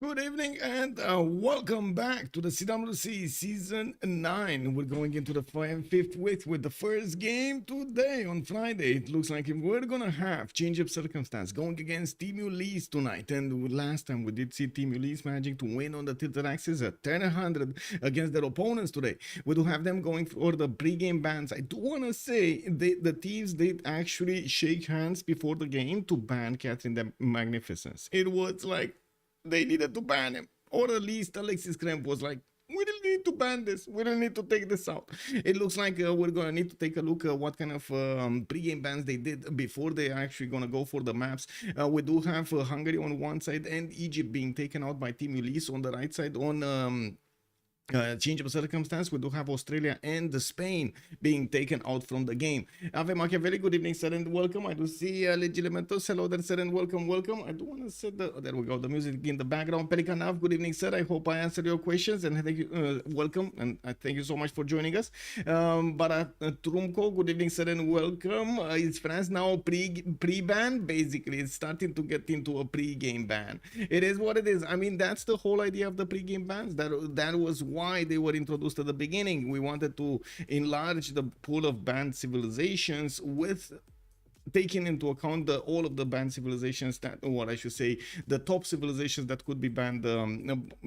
Good evening and welcome back to the CWC Season 9. We're going into the fifth week with the first game today on Friday. It looks like we're gonna have change of circumstance going against Team Ulyss tonight. And last time we did see Team Ulyss managing to win on the tilted axis at 1000 against their opponents today. We do have them going for the pre-game bans. I do want to say the teams did actually shake hands before the game to ban Catherine the Magnificence. It was like they needed to ban him. Or at least Alexis Krempp was like, we don't need to ban this. We don't need to take this out. It looks like we're going to need to take a look at what kind of pre-game bans they did before they actually going to go for the maps. We do have Hungary on one side and Egypt being taken out by Team Ulyss on the right side on... change of circumstance, we do have Australia and Spain being taken out from the game. Ave Machiavelli, good evening, sir, and welcome. I do see Lege. Hello there, sir, and welcome. I do want to set the, there we go, the music in the background. Pelikanav, good evening, sir. I hope I answered your questions, and thank you, welcome, and thank you so much for joining us. But Trumko, good evening, sir, and welcome. Is France now pre-ban? Basically, it's starting to get into a pre-game ban. It is what it is. I mean, that's the whole idea of the pre-game bans. That was why they were introduced at the beginning. We wanted to enlarge the pool of banned civilizations with taking into account all of the banned civilizations that, or I should say, the top civilizations that could be banned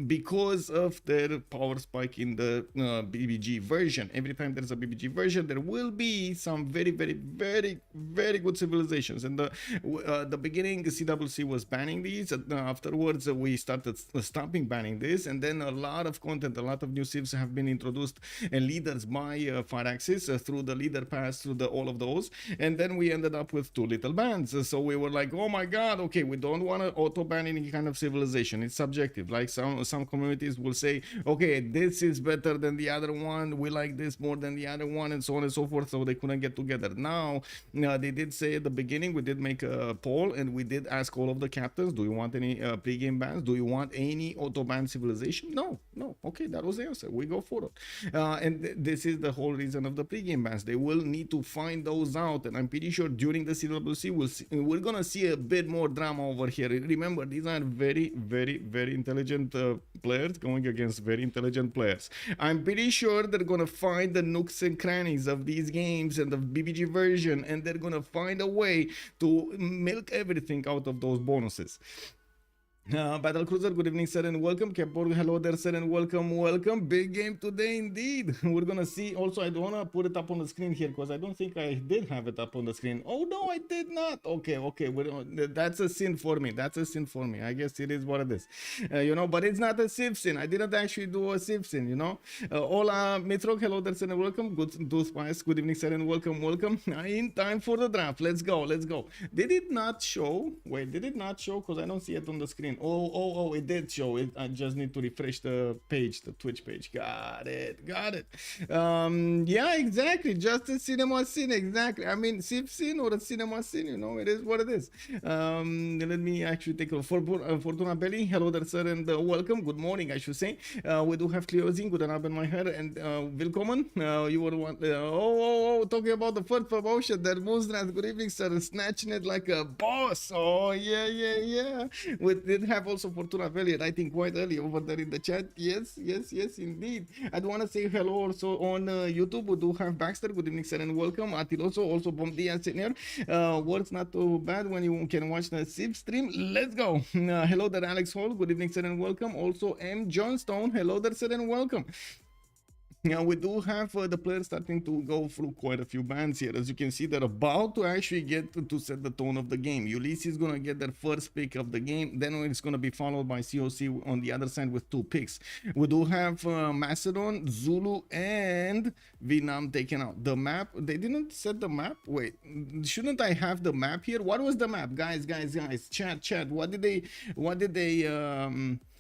because of their power spike in the BBG version. Every time there's a BBG version, there will be some very good civilizations. And the beginning, CWC was banning these. Afterwards, we started stopping banning this, and then a lot of content, a lot of new civs have been introduced and leaders by Fire Axis through the leader pass, through all of those, and then we ended up with two little bans. So we were like, oh my god, okay, we don't want to auto ban any kind of civilization. It's subjective. Like some communities will say, okay, this is better than the other one, we like this more than the other one, and so on and so forth. So they couldn't get together. Now they did say at the beginning, we did make a poll and we did ask all of the captains, do you want any pre-game bans? Do you want any auto ban civilization? No. Okay, that was the answer. We go for it. And this is the whole reason of the pre-game bans. They will need to find those out, and I'm pretty sure during the CWC we're gonna see a bit more drama over here. Remember, these are very intelligent players going against very intelligent players. I'm pretty sure they're gonna find the nooks and crannies of these games and the BBG version, and they're gonna find a way to milk everything out of those bonuses. Battle Cruiser, good evening, sir, and welcome. Kepborg, hello there, sir, and welcome. Big game today, indeed. We're gonna see. Also, I don't wanna put it up on the screen here because I don't think I did have it up on the screen. Oh no, I did not. Okay. That's a sin for me. I guess it is what it is. But it's not a Civ sin. I didn't actually do a Civ sin. Hola, Mitrok, hello there, sir, and welcome. Good to Spice, good evening, sir, and welcome. In time for the draft. Let's go. Did it not show? Wait, did it not show? Because I don't see it on the screen. Oh, it did show it. I just need to refresh the page, the Twitch page. Got it. Yeah, exactly. Just a cinema scene, exactly. I mean, Civ scene or a cinema scene, it is what it is. Let me actually take a Fortuna Belly. Hello there, sir, and welcome. Good morning, I should say. We do have Cleozing, good Abend, my hair, and willkommen. You were one. Talking about the first promotion, that Moonstrand. Good evening, sir. Snatching it like a boss. Oh, yeah. We did have also Fortuna Valley writing quite early over there in the chat. Yes, indeed. I want to say hello also on YouTube. We do have Baxter. Good evening, sir, and welcome. Atiloso, also Bom Dia, senior. Works not too bad when you can watch the Civ stream. Let's go. Hello there, Alex Hall. Good evening, sir, and welcome. Also, M. Johnstone. Hello there, sir, and welcome. Now we do have the players starting to go through quite a few bans here. As you can see, they're about to actually get to set the tone of the game. Ulyss is going to get their first pick of the game. Then it's going to be followed by COC on the other side with 2 picks. We do have Macedon, Zulu, and Vietnam taken out. The map, they didn't set the map. Wait, shouldn't I have the map here? What was the map? Guys, chat. What did they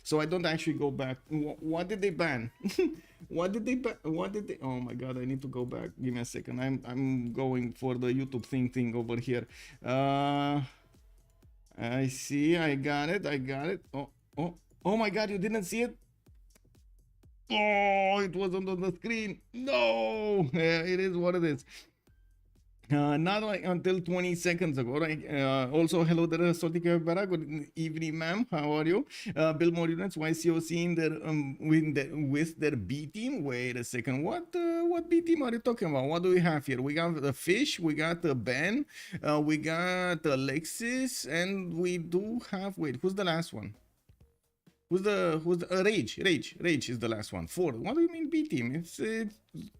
so I don't actually go back. What did they ban? What did they oh my god, I need to go back. Give me a second. I'm going for the YouTube thing over here. I see, I got it. Oh my god, you didn't see it? Oh, it wasn't on the screen. No, yeah, it is what it is. Not like until 20 seconds ago, right? Also, hello there, Sotika Bara. Good evening, ma'am. How are you? Bill more units. YCOC in their with their B team. Wait a second. What B team are you talking about? What do we have here? We got the Fish. We got the Ben. We got Alexis, and we do have. Wait, who's the last one? Who's the Rage is the last one. Four. What do you mean B team? It's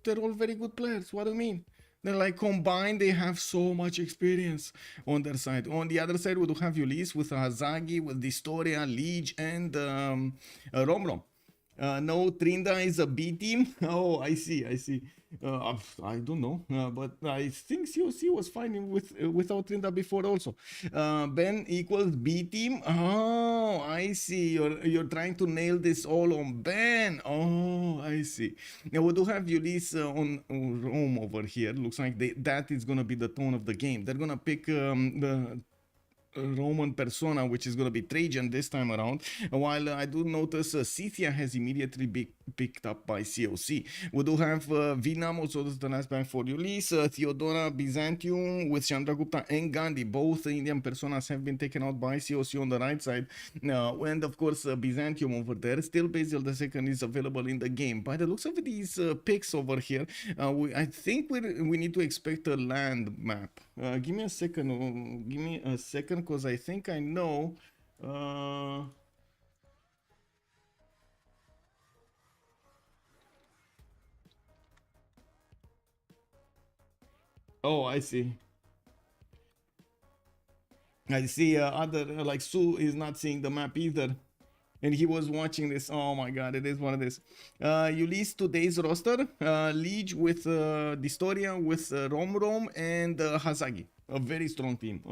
they're all very good players. What do you mean? They're like combined, they have so much experience on their side. On the other side, we do have Ulyss with Hazaggi, with dISTORIA, Lege, and Romrom. No, Trinda is a B team. Oh, I see. I don't know, but I think COC was fine without Trinda before also. Ben equals B team. Oh, I see. You're trying to nail this all on Ben. Oh, I see. Now we do have Ulyss on Rome over here. Looks like that is gonna be the tone of the game. They're gonna pick the Roman persona, which is going to be Trajan this time around, while I do notice Scythia has immediately picked up by COC. We do have Vinam, also this is the last bank for Ulyss, Theodora, Byzantium with Chandragupta and Gandhi. Both Indian personas have been taken out by COC on the right side, and of course Byzantium over there. Still Basil II is available in the game. By the looks of these picks over here, I think we need to expect a land map. Give me a second, because I think I know. Oh, I see. Other like Sue is not seeing the map either. And he was watching this. Oh my god, it is what it is. Ulyss today's roster. Lege with dISTORIA, with Romrom, and Hazaggi. A very strong team.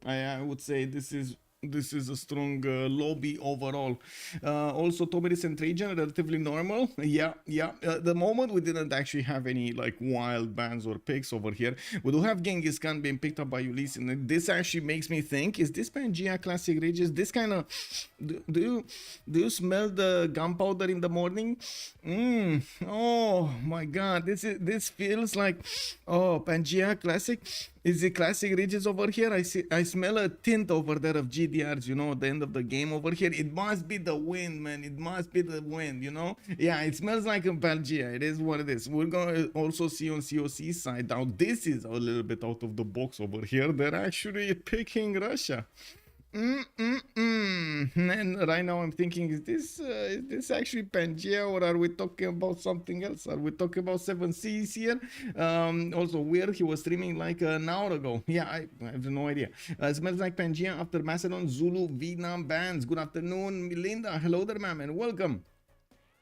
I would say this is a strong lobby overall. Also, Tobiris and Trajan, relatively normal. Yeah. The moment we didn't actually have any like wild bans or picks over here. We do have Genghis Khan being picked up by Ulyss, and this actually makes me think: is this Pangea Classic Ridges? This kind of do you smell the gunpowder in the morning? Oh my god, this feels like Pangea Classic. Is it Classic Ridges over here? I smell a tint over there of GDRs, at the end of the game over here. It must be the wind, man. It must be the wind, Yeah, it smells like a Pangea. It is what it is. We're gonna also see on COC side. Now, this is a little bit out of the box over here. They're actually picking Russia. And right now I'm thinking, is this actually Pangea, or are we talking about something else? Are we talking about 7Cs here? Also weird, he was streaming like an hour ago. Yeah, I have no idea. Smells like Pangea after Macedon, Zulu, Vietnam bans. Good afternoon, Melinda. Hello there, ma'am, and welcome.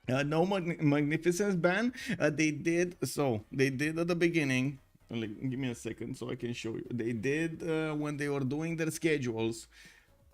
No magnificence ban. They did at the beginning. Give me a second so I can show you. They did when they were doing their schedules.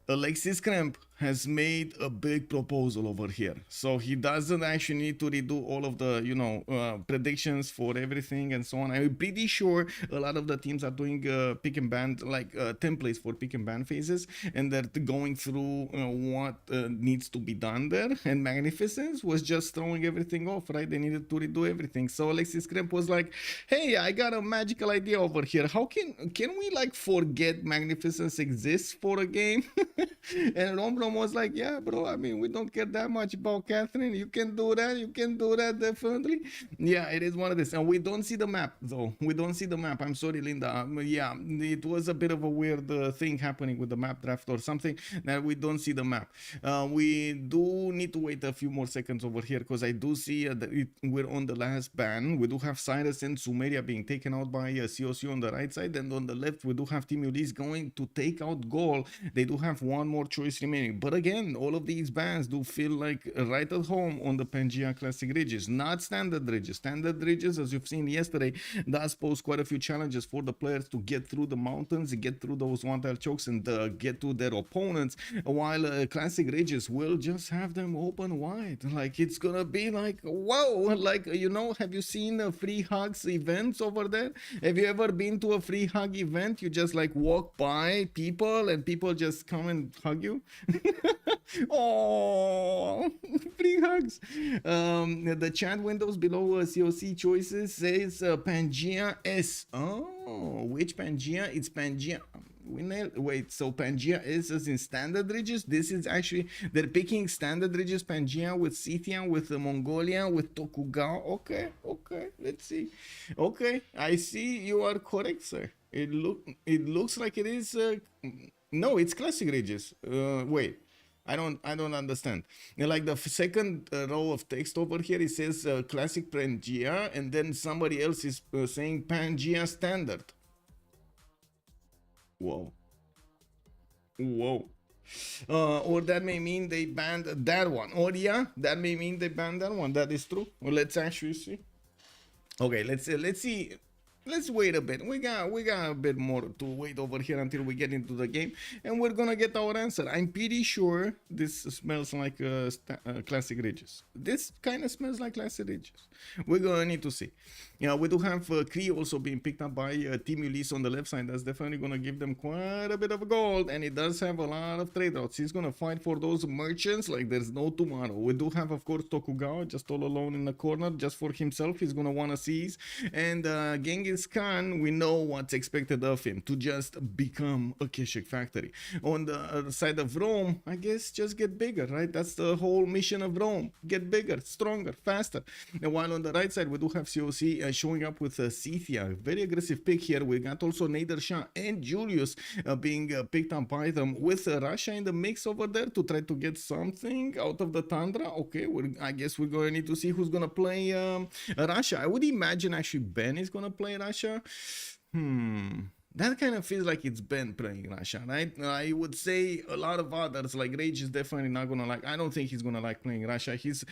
Alexis Krempp has made a big proposal over here, so he doesn't actually need to redo all of the predictions for everything and so on. I'm pretty sure a lot of the teams are doing pick and ban, like templates for pick and ban phases, and they're going through what needs to be done there. And Magnificence was just throwing everything off, right? They needed to redo everything. So Alexis Krempp was like, hey, I got a magical idea over here. How can we like forget Magnificence exists for a game? And Romrom was like, yeah, bro, I mean, we don't care that much about Catherine. You can do that, definitely. Yeah, it is one of this. And we don't see the map, though. I'm sorry, Linda. Yeah, it was a bit of a weird thing happening with the map draft or something, that we don't see the map. We do need to wait a few more seconds over here, because I do see that we're on the last ban. We do have Cyrus and Sumeria being taken out by COC on the right side, and on the left, we do have Team Ulyss going to take out Gaul. They do have one more choice remaining. But again, all of these bans do feel like right at home on the Pangea Classic Ridges, not standard ridges. Standard ridges, as you've seen yesterday, does pose quite a few challenges for the players to get through the mountains, get through those one-tile chokes, and get to their opponents, while Classic Ridges will just have them open wide. Like, it's gonna be like, whoa, like, have you seen free hugs events over there? Have you ever been to a free hug event? You just like walk by people and people just come and hug you. Oh, free hugs. The chat windows below COC choices says Pangea S. Oh, which Pangea? It's Pangea. Wait, so Pangea is as in standard ridges? This is actually, they're picking standard ridges Pangea with Scythia, with Mongolia, with Tokugawa. Okay, let's see. Okay, I see you are correct, sir. It looks like it is. No, it's classic ridges. Wait. I don't understand. Like the second row of text over here, it says classic Pangea, and then somebody else is saying Pangea standard. Whoa. Or that may mean they banned that one. Or yeah, that may mean they banned that one. That is true. Well, let's actually see. Okay, let's see. Let's wait a bit. We got a bit more to wait over here until we get into the game, and we're gonna get our answer. I'm pretty sure this smells like classic ridges. This kind of smells like classic ridges. We're gonna need to see. Yeah, we do have Cree also being picked up by Team Ulyss on the left side. That's definitely gonna give them quite a bit of gold, and it does have a lot of trade routes. He's gonna fight for those merchants like there's no tomorrow. We do have, of course, Tokugawa just all alone in the corner, just for himself. He's gonna wanna seize, and Genghis Khan, we know what's expected of him, to just become a Keshik factory. On the other side of Rome, I guess just get bigger, right? That's the whole mission of Rome. Get bigger, stronger, faster. And while on the right side, we do have COC showing up with Scythia. Very aggressive pick here. We got also Nader, Shah, and Julius being picked up by them, with Russia in the mix over there to try to get something out of the tundra. Okay, I guess we're going to need to see who's going to play Russia. I would imagine actually Ben is going to play Russia. That kind of feels like it's Ben playing Russia, right? I would say a lot of others, like Rage is definitely not gonna like. I don't think he's gonna like playing Russia. He's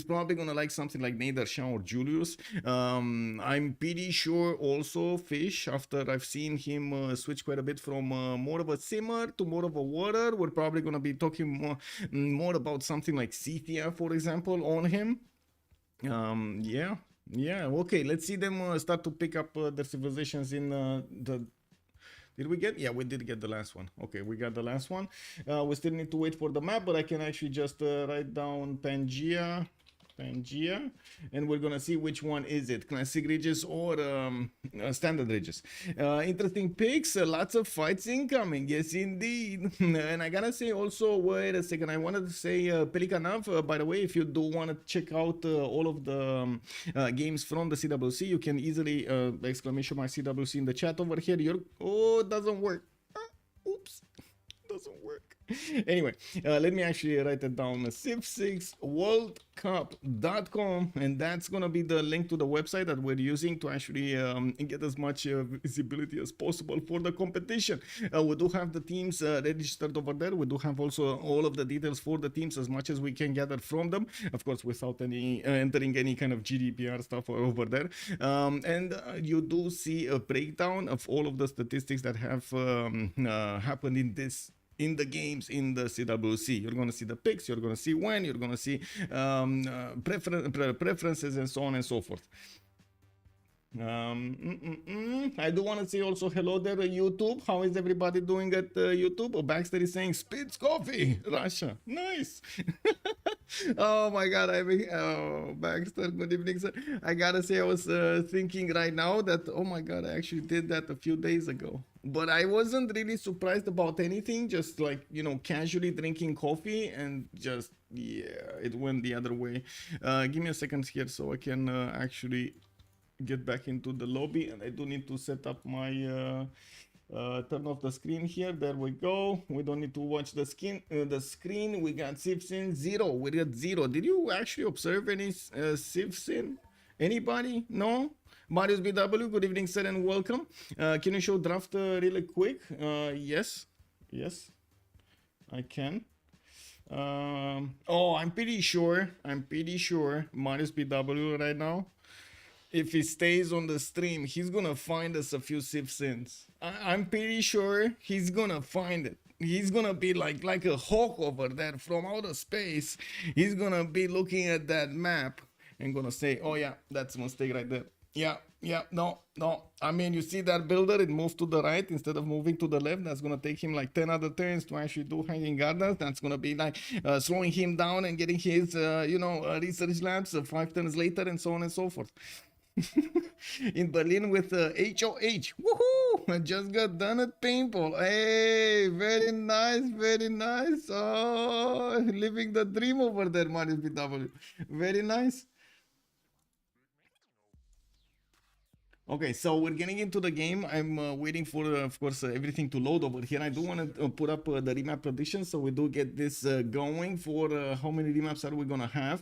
probably gonna like something like Nader, Shah, or Julius. I'm pretty sure also Fish, after I've seen him switch quite a bit from more of a simmer to more of a water, we're probably gonna be talking more about something like Scythia, for example, on him. Yeah, okay, let's see them start to pick up their civilizations in the... Did we get? Yeah, we did get the last one. Okay, we got the last one. We still need to wait for the map, but I can actually just write down Pangea, and we're gonna see which one is it, classic ridges or standard ridges. Interesting picks, lots of fights incoming, yes indeed. And I gotta say also, wait a second, I wanted to say Pelikanov, by the way, if you do want to check out all of the games from the CWC, you can easily exclamation mark CWC in the chat over here. Oh, it doesn't work. Oops, doesn't work. Anyway, let me actually write it down, Civ6 worldcup.com, and that's gonna be the link to the website that we're using to actually get as much visibility as possible for the competition. We do have the teams registered over there. We do have also all of the details for the teams, as much as we can gather from them, of course, without any entering any kind of GDPR stuff over there. And you do see a breakdown of all of the statistics that have happened in the games in the CWC. You're going to see the picks, you're going to see when, you're going to see preferences, and so on and so forth. I do want to say also hello there, YouTube. How is everybody doing at YouTube? Baxter is saying Spitz Coffee, Russia. Nice. Oh my god, Baxter, good evening, sir. I gotta say, I was thinking right now that, oh my god, I actually did that a few days ago. But I wasn't really surprised about anything, just like, you know, casually drinking coffee, and just, yeah, it went the other way. Give me a second here so I can actually get back into the lobby, and I do need to set up my turn off the screen here. There we go. We don't need to watch the screen. We got Civ6 0. We got 0. Did you actually observe any Civ6? Anybody? No? Marius BW, good evening, sir, and welcome. Can you show draft really quick? Yes, I can. Oh, I'm pretty sure Marius BW right now, if he stays on the stream, he's gonna find us a few Civ6. I'm pretty sure he's gonna find it. He's gonna be like a hawk over there from outer space. He's gonna be looking at that map and gonna say, oh yeah, that's a mistake right there. Yeah, yeah, no, no. I mean, you see that builder, it moved to the right instead of moving to the left. That's gonna take him like 10 other turns to actually do hanging gardens. That's gonna be like slowing him down and getting his, research labs 5 turns later, and so on and so forth. In Berlin with HOH. Woohoo! I just got done at paintball. Hey, very nice, very nice. Oh, living the dream over there, Marius BW. Very nice. Okay, so we're getting into the game. I'm waiting for, of course, everything to load over here. I do want to put up the remap prediction, so we do get this going for how many remaps are we going to have.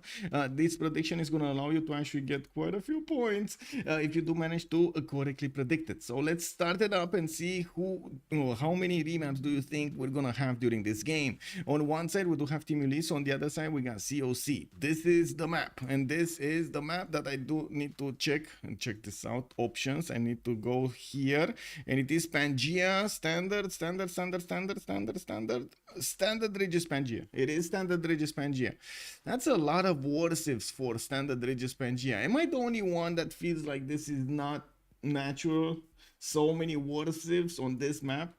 This prediction is going to allow you to actually get quite a few points if you do manage to correctly predict it. So let's start it up and see how many remaps do you think we're going to have during this game. On one side, we do have Team Ulyss. On the other side, we got COC. This is the map, and this is the map that I do need to check and check this out. Options. I need to go here, and it is Pangea standard Regis Pangea. It is standard Regis Pangea. That's a lot of warships for standard Regis Pangea. Am I the only one that feels like this is not natural? So many warships on this map.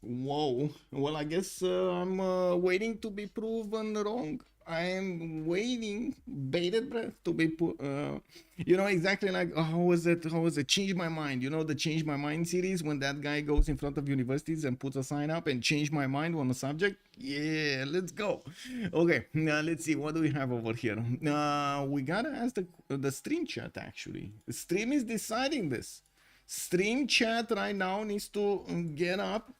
Whoa. Well, I guess I'm waiting to be proven wrong. I am waiting, bated breath, to be put. Exactly like how was it? How was it? Change my mind. You know the Change My Mind series when that guy goes in front of universities and puts a sign up and change my mind on a subject. Yeah, let's go. Okay, now let's see what do we have over here. We gotta ask the stream chat. Actually, the stream is deciding this. Stream chat right now needs to get up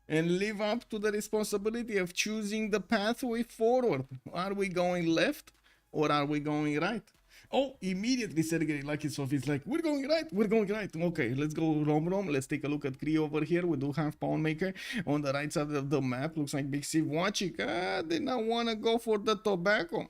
and live up to the responsibility of choosing the pathway forward. Are we going left or are we going right? Oh, immediately Sergei Lakisov is like, we're going right, we're going right. Okay, let's go Romrom. Let's take a look at Cree over here. We do have Pawn Maker on the right side of the map. Looks like Big Civ watching. They not want to go for the tobacco.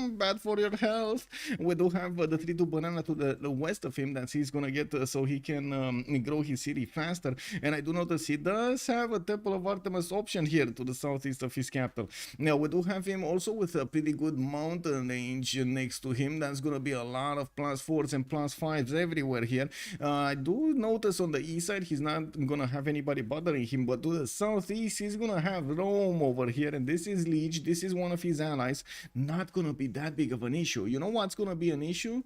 Bad for your health. We do have the 3-2 banana to the west of him that he's going to get so he can grow his city faster. And I do notice he does have a Temple of Artemis option here to the southeast of his capital. Now, we do have him also with a pretty good mountain range next to him. That's going to be a lot of +4s and +5s everywhere here. I do notice on the east side he's not going to have anybody bothering him, but to the southeast he's going to have Rome over here, and this is Lege. This is one of his allies. Not going to be that big of an issue. You know what's going to be an issue?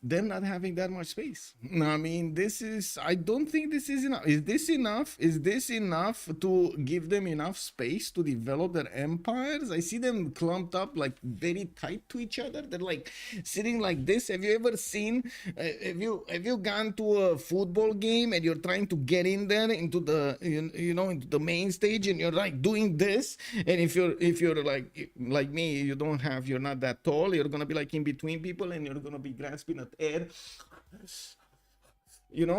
Them not having that much space. I mean, I don't think this is enough. Is this enough? Is this enough to give them enough space to develop their empires? I see them clumped up like very tight to each other. They're like sitting like this. Have you ever seen, have you gone to a football game and you're trying to get in there into the, into the main stage, and you're like doing this? And if you're like me, you're not that tall, you're going to be like in between people and you're going to be grasping at air,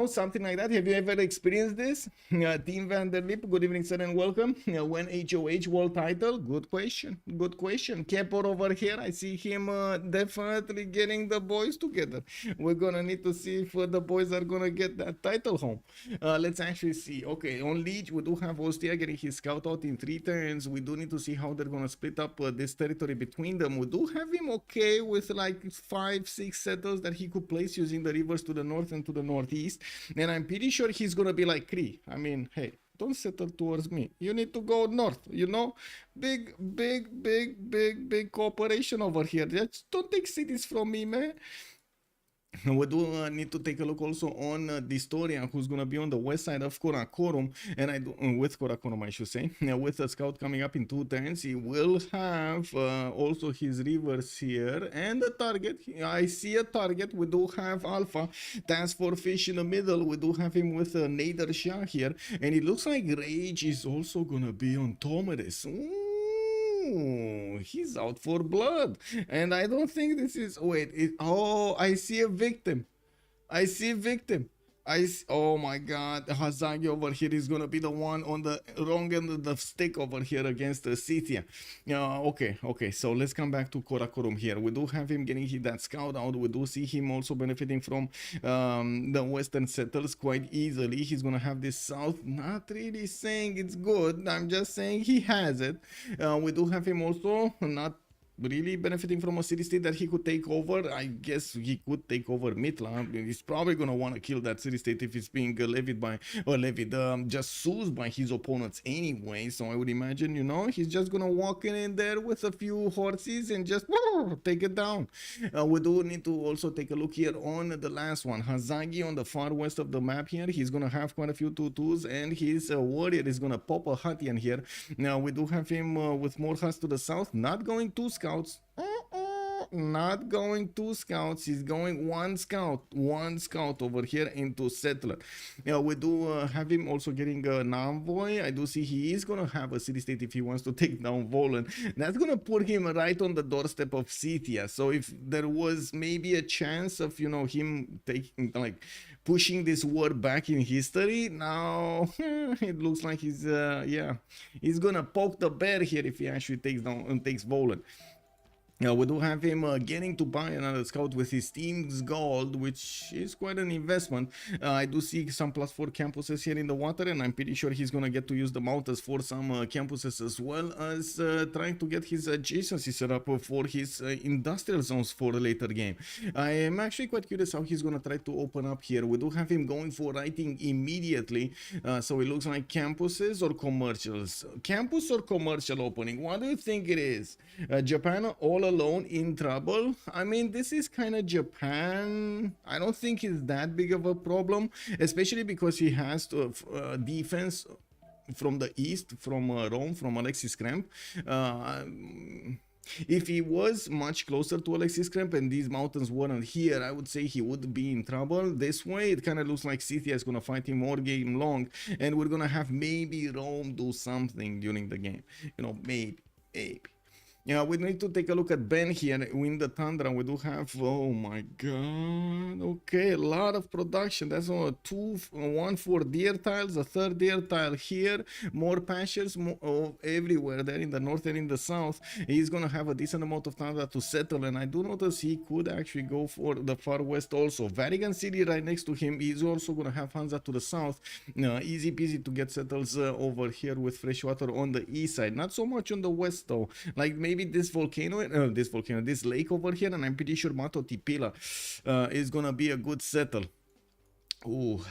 something like that. Have you ever experienced this? Team Vanderlip, good evening, sir, and welcome. When HOH world title? Good question. Good question. Kepor over here, I see him definitely getting the boys together. We're gonna need to see if the boys are gonna get that title home. Let's actually see. Okay, on Lege, we do have Ostia getting his scout out in 3 turns. We do need to see how they're gonna split up this territory between them. We do have him okay with like 5-6 settles that he could place using the rivers to the north and to the northeast. And I'm pretty sure he's gonna be like Cree. I mean, hey, don't settle towards me. You need to go north, big cooperation over here. Just don't take cities from me, man. We do need to take a look also on dISTORIA, who's going to be on the west side of Karakorum, and with Karakorum, I should say. With a scout coming up in 2 turns, he will have also his rivers here and a target. I see a target. We do have Alpha, TaskForceFish in the middle. We do have him with Nader Shah here, and it looks like Rage is also going to be on Tomeris. He's out for blood, and I don't think this is. Wait, I see a victim. I see a victim. Oh my god, Hazaggi over here is gonna be the one on the wrong end of the stick over here against the Scythia. Okay, so let's come back to Karakorum here. We do have him getting that scout out. We do see him also benefiting from the western settles quite easily. He's gonna have this south, not really saying it's good, I'm just saying he has it. We do have him also not really benefiting from a city-state that he could take over. I guess he could take over Mitla. He's probably gonna want to kill that city-state if it's being levied by, or levied, just soothed by his opponents anyway. So I would imagine, you know, he's just gonna walk in there with a few horses and just take it down. We do need to also take a look here on the last one, Hazaggi on the far west of the map here. He's gonna have quite a few tutus, and his warrior is gonna pop a Hatian here. Now we do have him with more huts to the south, not going 2 scouts. Not going 2 scouts. He's going one scout over here into settler. Yeah, we do have him also getting an envoy. I do see he is gonna have a city-state if he wants to take down Volan. That's gonna put him right on the doorstep of Scythia. So if there was maybe a chance of, you know, him taking, like, pushing this war back in history, now it looks like he's yeah, he's gonna poke the bear here if he actually takes Volan. We do have him getting to buy another scout with his team's gold, which is quite an investment. I do see some +4 campuses here in the water, and I'm pretty sure he's gonna get to use the mountains for some campuses, as well as trying to get his adjacency set up for his industrial zones for the later game. I am actually quite curious how he's gonna try to open up here. We do have him going for writing immediately, so it looks like campuses or commercials. Campus or commercial opening? What do you think it is? Japan all alone in trouble? I mean, this is kind of Japan. I don't think it's that big of a problem, especially because he has to defense from the east, from Rome, from Alexis Krempp. If he was much closer to Alexis Krempp and these mountains weren't here, I would say he would be in trouble. This way, it kind of looks like Scythia is going to fight him all game long, and we're going to have maybe Rome do something during the game. You know, maybe. Yeah, we need to take a look at Ben here in the Tundra. We do have, oh my god, okay, a lot of production. That's one for deer tiles, a third deer tile here, more pastures everywhere there in the north and in the south. He's gonna have a decent amount of Tundra to settle, and I do notice he could actually go for the far west also. Vatican City right next to him. He's also gonna have Hansa to the south. Easy peasy to get settles over here with fresh water on the east side. Not so much on the west though. Like maybe this lake over here, and I'm pretty sure Mato Tipila is gonna be a good settle. Oh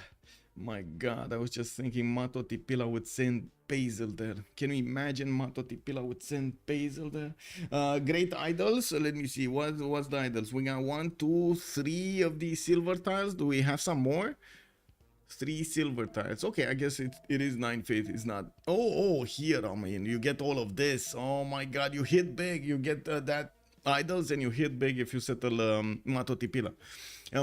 my god, I was just thinking Mato Tipila with Saint Basil there. Can you imagine Mato Tipila with Saint Basil there? Great idols. Let me see, what's the idols? We got 1, 2, 3 of these silver tiles. Do we have some more? 3 silver tiles. Okay, I guess it is 9 faith. It's not. Oh, here, I mean, you get all of this. Oh my god, you hit big. You get that idols, and you hit big if you settle Mato Tipila.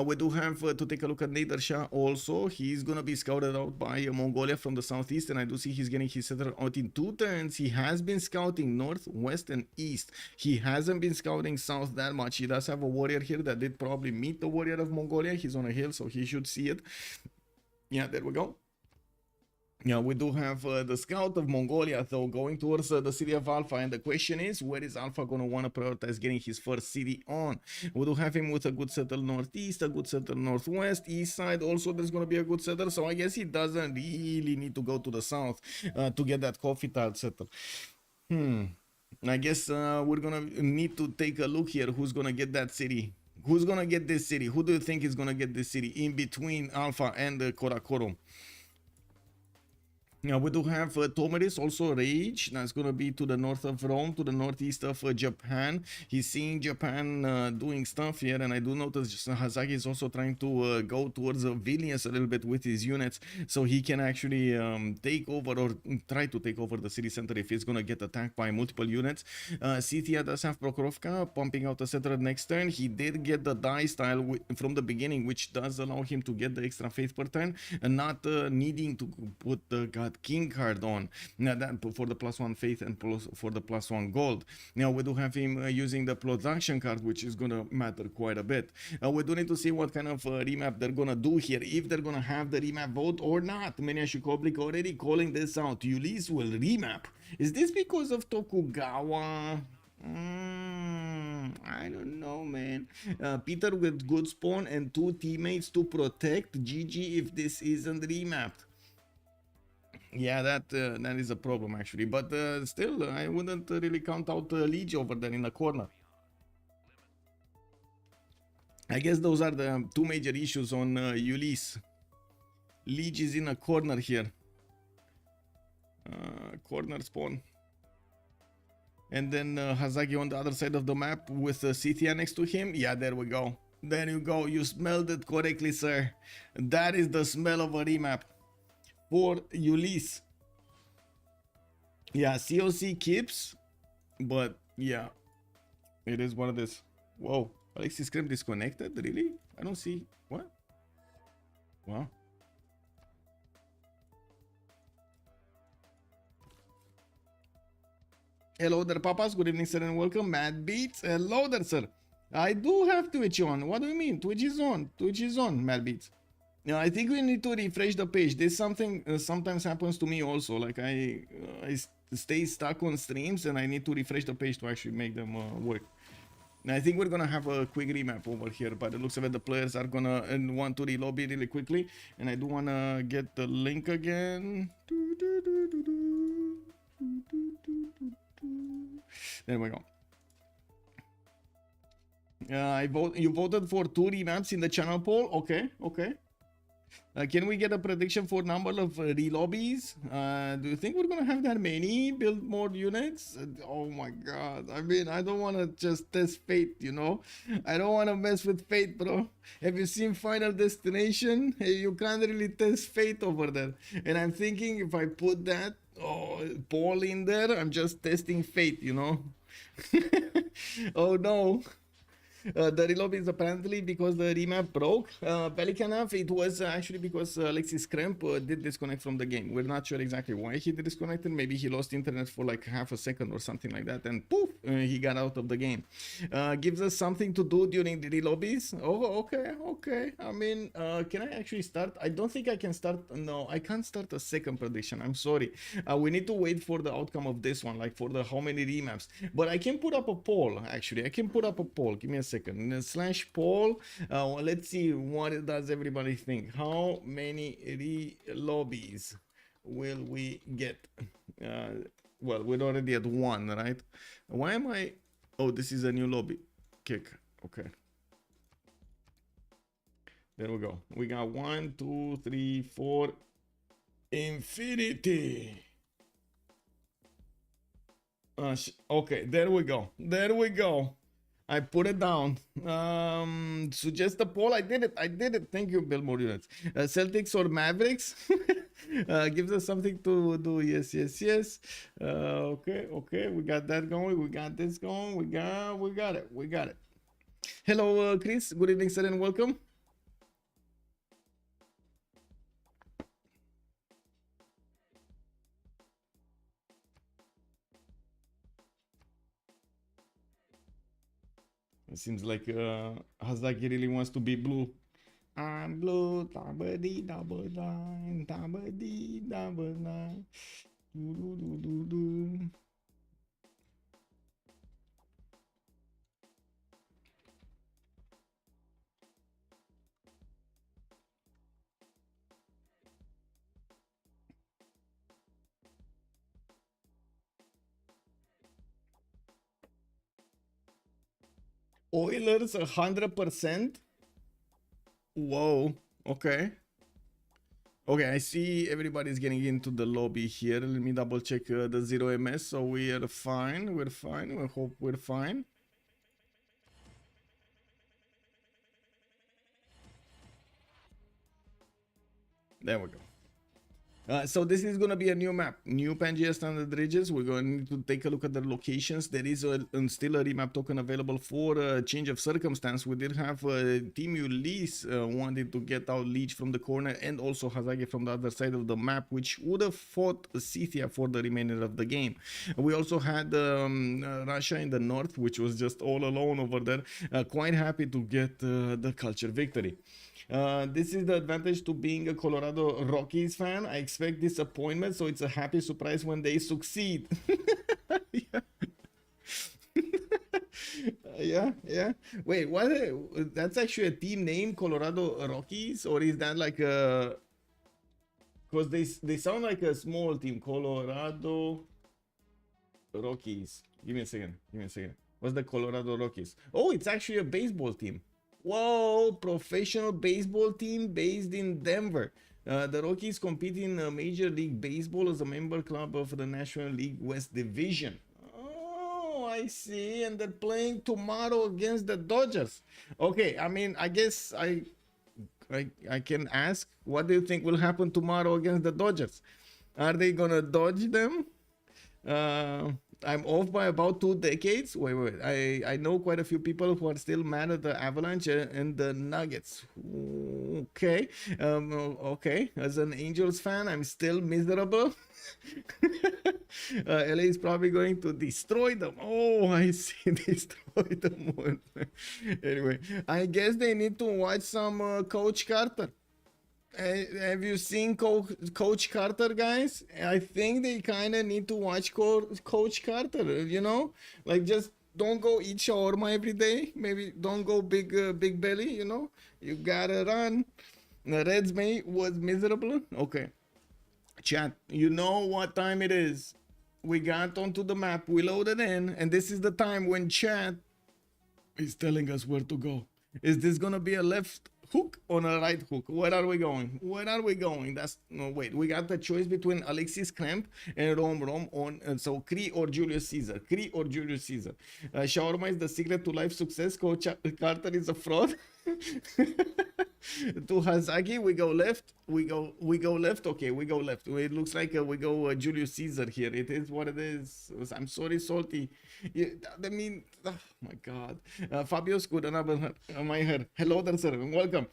We do have to take a look at Nader Shah also. He's gonna be scouted out by Mongolia from the southeast, and I do see he's getting his settler out in 2 turns. He has been scouting north, west, and east. He hasn't been scouting south that much. He does have a warrior here that did probably meet the warrior of Mongolia. He's on a hill, so he should see it. Yeah, there we go. Yeah, we do have the scout of Mongolia, though, going towards the city of Alpha, and the question is, where is Alpha going to want to prioritize getting his first city on? We do have him with a good settle northeast, a good settle northwest, east side, also there's going to be a good settle, so I guess he doesn't really need to go to the south to get that coffee tile settle. I guess we're going to need to take a look here, who's going to get that city. Who's gonna get this city? Who do you think is gonna get this city in between Alpha and Karakorum? Now we do have Tomeris, also Rage. That's going to be to the north of Rome, to the northeast of Japan. He's seeing Japan doing stuff here, and I do notice Hazaggi is also trying to go towards Vilnius a little bit with his units, so he can actually take over or try to take over the city center if he's going to get attacked by multiple units. Scythia does have Prokhorovka pumping out the center next turn. He did get the die style from the beginning, which does allow him to get the extra faith per turn and not needing to put the king card on. Now that for the +1 faith and for the +1 gold. Now we do have him using the production card, which is gonna matter quite a bit. We do need to see what kind of remap they're gonna do here, if they're gonna have the remap vote or not. Menyashikoblik already calling this out. Ulyss will remap. Is this because of Tokugawa? I don't know, man. Peter with good spawn and 2 teammates to protect. GG if this isn't remapped. Yeah, that is a problem actually. But still, I wouldn't really count out Lege over there in the corner. I guess those are the two major issues on Ulyss. Lege is in a corner here. Corner spawn. And then Hazaggi on the other side of the map with Scythia next to him. Yeah, there we go. There you go. You smelled it correctly, sir. That is the smell of a remap for Ulyss. Yeah, COC keeps, but yeah, it is what it is. Whoa, Alexis Krempp disconnected? Really? I don't see. What? Wow. Hello there, papas. Good evening, sir, and welcome. Mad Beats. Hello there, sir. I do have Twitch on. What do you mean? Twitch is on. Twitch is on, Mad Beats. I think we need to refresh the page. This something sometimes happens to me also. Like I stay stuck on streams and I need to refresh the page to actually make them work. And I think we're gonna have a quick remap over here, but it looks like the players are gonna want to relobby really quickly. And I do wanna get the link again. There we go. You voted for 2 remaps in the channel poll. Okay, okay. Can we get a prediction for number of relobbies? Do you think we're gonna have that many? Build more units? Oh my god. I mean, I don't wanna just test fate, you know? I don't wanna mess with fate, bro. Have you seen Final Destination? Hey, you can't really test fate over there. And I'm thinking if I put that poll in there, I'm just testing fate, you know? Oh no. The relobby is apparently because the remap broke. Pelicanov, it was actually because Alexis Krempp did disconnect from the game. We're not sure exactly why he disconnected. Maybe he lost internet for like half a second or something like that, and poof, he got out of the game. Gives us something to do during the relobbies. Oh, okay, okay. I mean, can I actually start? I don't think I can start. No, I can't start a second prediction. I'm sorry. We need to wait for the outcome of this one, like for the how many remaps. But I can put up a poll, actually. I can put up a poll. Give me a second. Slash poll. Let's see what does everybody think. How many relobbies will we get? Well, we're already at 1, right? Why am I? Oh, this is a new lobby. Kick. Okay. There we go. We got 1, 2, 3, 4. Infinity. Okay, there we go. There we go. I put it down. Suggest a poll. I did it. I did it. Thank you, Bill More Units. Celtics or Mavericks? Gives us something to do. Yes, yes, yes. Okay, okay. We got that going. We got this going. We got it. We got it. Hello, Chris. Good evening, sir, and welcome. It seems like Hazaggi really wants to be blue. I'm blue, double-D, double-9, double-D, double-9. Do-do-do-do-do. Oilers 100%. Whoa. Okay. Okay, I see everybody's getting into the lobby here. Let me double check the 0 MS. So we are fine. We're fine. We hope we're fine. There we go. So this is going to be a new map, new Pangea standard ridges. We're going to take a look at the locations. There is still a remap token available for a change of circumstance. We did have Team Ulyss wanted to get out Lege from the corner and also Hazaggi from the other side of the map, which would have fought Scythia for the remainder of the game. We also had Russia in the north, which was just all alone over there, quite happy to get the culture victory. This is the advantage to being a Colorado Rockies fan. I expect disappointment, so it's a happy surprise when they succeed. Yeah. Yeah. Wait, what? That's actually a team name, Colorado Rockies, or is that like a Because they sound like a small team. Colorado Rockies. Give me a second. What's the Colorado Rockies? Oh, it's actually a baseball team. Whoa, professional baseball team based in Denver. The Rockies compete in Major League Baseball as a member club of the National League West Division. Oh, I see. And they're playing tomorrow against the Dodgers. Okay, I mean, I guess I can ask, what do you think will happen tomorrow against the Dodgers? Are they gonna dodge them? I'm off by about 2 decades. Wait. I know quite a few people who are still mad at the Avalanche and the Nuggets. Okay. Okay. As an Angels fan, I'm still miserable. LA is probably going to destroy them. Oh, I see. Destroy them. Anyway, I guess they need to watch some Coach Carter. Have you seen Coach Carter, guys? I think they kind of need to watch Coach Carter, you know? Like, just don't go eat shawarma every day. Maybe don't go big belly, you know? You gotta run. The Reds mate was miserable. Okay. Chat, you know what time it is. We got onto the map. We loaded in. And this is the time when chat is telling us where to go. Is this gonna be a left hook on a right hook? Where are we going? That's no, wait, we got the choice between Alexis, Krempp and Romrom on so Cree or Julius Caesar. Shawarma is the secret to life success. Coach Carter is a fraud. To Hazaggi, we go left. We go left. Okay, we go left. It looks like we go Julius Caesar here. It is what it is. I'm sorry, Salty. I mean, oh my God. Fabio's good. My hair. Hello there, sir. Welcome.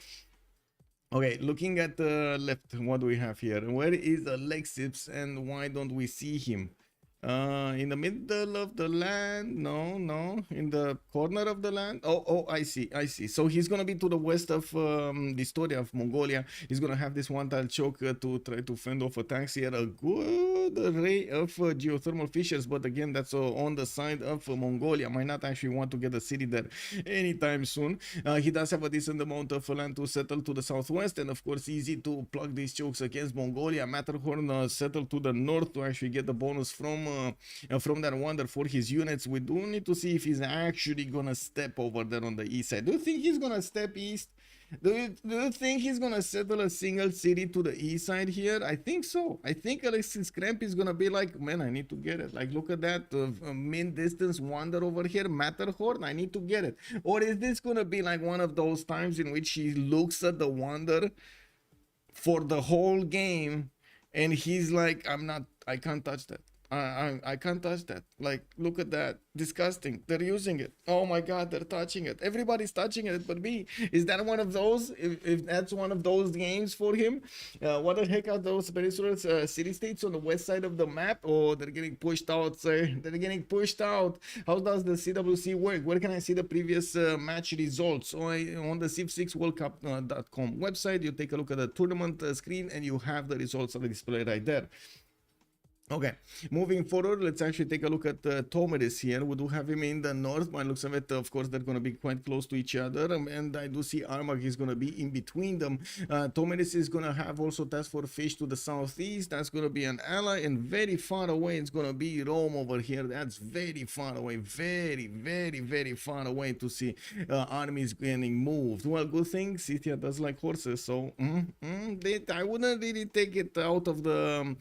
Okay, looking at the left, what do we have here? Where is Alexis and why don't we see him? In the middle of the land? No. In the corner of the land? Oh, I see. So he's gonna be to the west of dISTORIA of Mongolia. He's gonna have this one-tile choke to try to fend off attacks here. A good array of geothermal fissures, but again, that's on the side of Mongolia. Might not actually want to get a city there anytime soon. He does have a decent amount of land to settle to the southwest, and of course, easy to plug these chokes against Mongolia. Matterhorn settled to the north to actually get the bonus from that wonder for his units. We do need to see if he's actually gonna step over there on the east side. Do you think he's gonna step east? Do you think he's gonna settle a single city to the east side here? I think so. I think Alexis Krempp is gonna be like, man, I need to get it. Like, look at that min distance wonder over here, Matterhorn. I need to get it. Or is this gonna be like one of those times in which he looks at the wonder for the whole game and he's like, I can't touch that. I can't touch that. Like, look at that. Disgusting. They're using it. Oh my God, they're touching it. Everybody's touching it but me. Is that one of those? If that's one of those games for him? What the heck are those peninsular city-states on the west side of the map? Oh, they're getting pushed out, sir. They're getting pushed out. How does the CWC work? Where can I see the previous match results? On the Civ6 worldcup.com website, you take a look at the tournament screen and you have the results on the display right there. Okay, moving forward, let's actually take a look at Tomeris here. We do have him in the north. By looks of it, of course, they're going to be quite close to each other. And I do see Armag is going to be in between them. Tomeris is going to have also TaskForceFish to the southeast. That's going to be an ally. And very far away, it's going to be Rome over here. That's very far away. Very, very, very far away to see armies getting moved. Well, good thing Scythia does like horses. So I wouldn't really take it out of the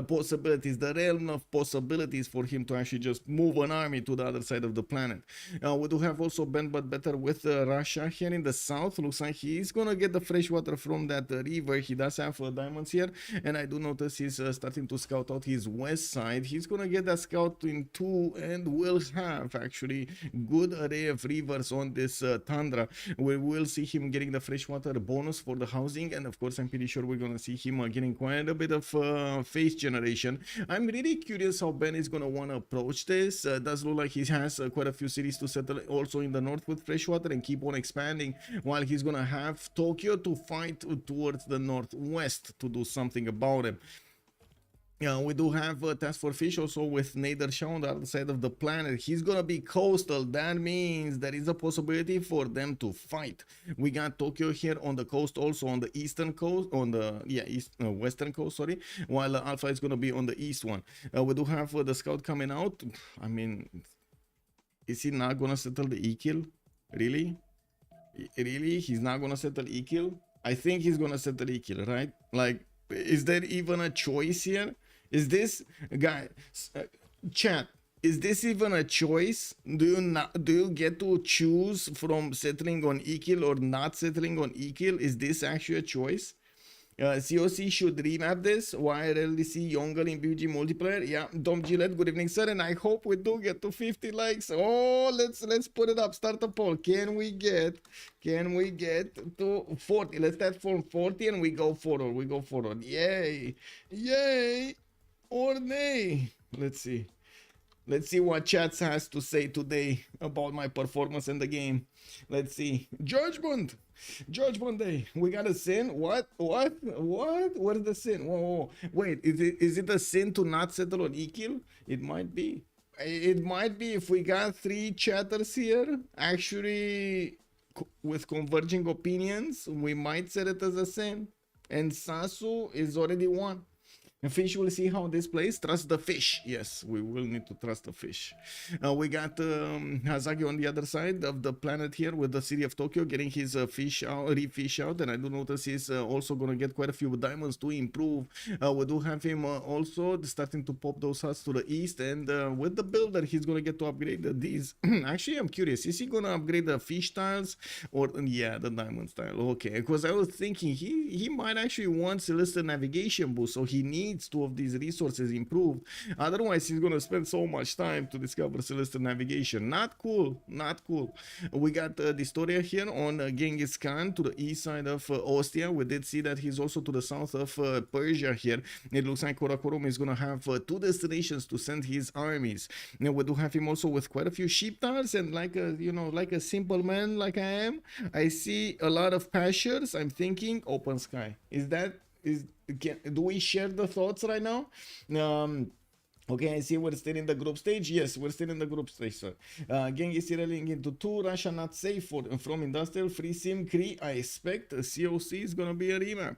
possibilities. The realm of possibilities for him to actually just move an army to the other side of the planet. We do have also bend but better with Russia here in the south. Looks like he's gonna get the fresh water from that river. He does have diamonds here, and I do notice he's starting to scout out his west side. He's gonna get that scout in 2 and will have actually good array of rivers on this tundra. We will see him getting the freshwater bonus for the housing, and of course I'm pretty sure we're gonna see him getting quite a bit of face generation. I'm really curious how Ben is going to want to approach this. Does look like he has quite a few cities to settle also in the north with freshwater and keep on expanding, while he's going to have Tokyo to fight towards the northwest to do something about it. We do have TaskForceFish also with Nader Shah on the other side of the planet. He's gonna be coastal. That means there is a possibility for them to fight. We got Tokyo here on the coast, also on the eastern coast, on the western coast, sorry. While Alpha is gonna be on the east one. We do have the scout coming out. I mean, is he not gonna settle the E-kill? Really? Really? He's not gonna settle E-kill? I think he's gonna settle E-kill, right? Like, is there even a choice here? Is this guy, chat? Is this even a choice? Do you get to choose from settling on E-kill or not settling on E-kill? Is this actually a choice? COC should remap this. Why I rarely see younger in PUBG multiplayer. Yeah, Dom Gillette, good evening, sir. And I hope we do get to 50 likes. Oh, let's put it up. Start a poll. Can we get to 40? Let's start from 40 and we go forward. We go forward. Yay, yay, or nay. Let's see. Let's see what chat has to say today about my performance in the game. Let's see. Judgment Day. We got a sin. What is the sin? Whoa. Wait, is it a sin to not settle on E-kill? It might be. It might be if we got 3 chatters here actually with converging opinions. We might set it as a sin. And Sasu is already one. And fish, will see how this plays. Trust the fish. Yes, we will need to trust the fish. We got Hazaggi on the other side of the planet here with the city of Tokyo getting his fish out, refish out. And I do notice he's also going to get quite a few diamonds to improve. We do have him also starting to pop those huts to the east. And with the builder, he's going to get to upgrade these. Actually, I'm curious. Is he going to upgrade the fish tiles? Or, yeah, the diamond style. Okay, because I was thinking he might actually want Celestial Navigation boost. So he needs 2 of these resources improved. Otherwise, he's gonna spend so much time to discover Celestial Navigation. Not cool. Not cool. We got dISTORIA here on Genghis Khan to the east side of Ostia. We did see that he's also to the south of Persia here. It looks like Karakorum is gonna have 2 destinations to send his armies. Now we do have him also with quite a few sheep tiles, and like a like a simple man like I am, I see a lot of pastures. I'm thinking open sky. Do we share the thoughts right now? Okay, I see we're still in the group stage. Yes, we're still in the group stage, sir. Genghis rolling into 2. Russia not safe from industrial. Free sim. Cree, I expect COC is gonna be a remap.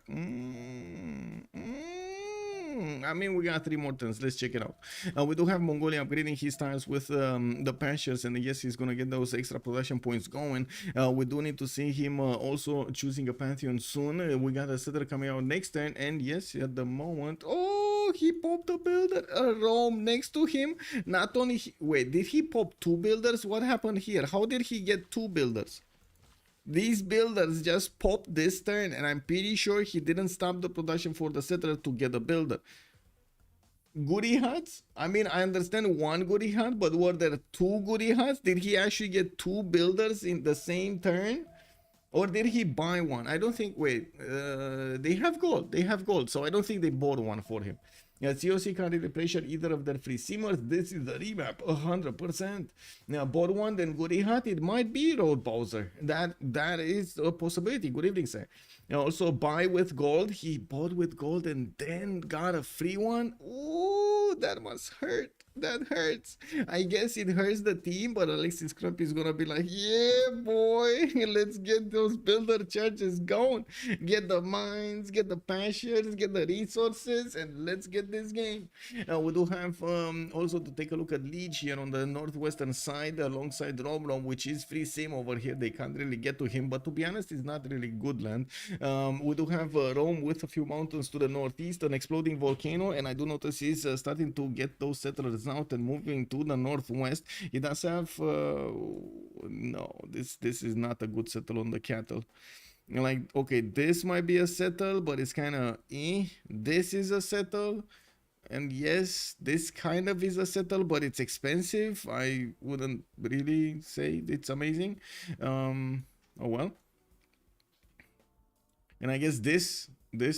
I mean, we got 3 more turns. Let's check it out. We do have Mongolia upgrading his tiles with the pastures, and yes, he's gonna get those extra production points going. We do need to see him also choosing a pantheon soon. We got a setter coming out next turn, and yes, at the moment, oh, he popped a builder, a Rome next to him. Not only wait, did he pop 2 builders? What happened here? How did he get 2 builders? These builders just popped this turn, and I'm pretty sure he didn't stop the production for the settler to get a builder. Goody huts? I mean, I understand 1 goody hut, but were there 2 goody huts? Did he actually get 2 builders in the same turn? Or did he buy one? I don't think, wait, they have gold, so I don't think they bought one for him. Yeah, COC can't really pressure either of their free simmers. This is the remap, 100%. Now, bought one, then Goody Hut, it might be Road Bowser. That is a possibility. Good evening, sir. Now, also buy with gold. He bought with gold and then got a free one. Ooh, that must hurt. That hurts. I guess it hurts the team, but Alexis Krempp is gonna be like, yeah, boy, let's get those builder churches going. Get the mines, get the pastures, get the resources, and let's get this game. We do have also to take a look at Lege here on the northwestern side alongside Romrom, which is free sim over here. They can't really get to him, but to be honest, it's not really good land. We do have Rome with a few mountains to the northeast, an exploding volcano, and I do notice he's starting to get those settlers out and moving to the northwest. He does have no, this is not a good settle on the cattle. Like, okay, this might be a settle, but it's kind of this is a settle, and yes, this kind of is a settle, but it's expensive. I wouldn't really say it's amazing. Oh well. And I guess this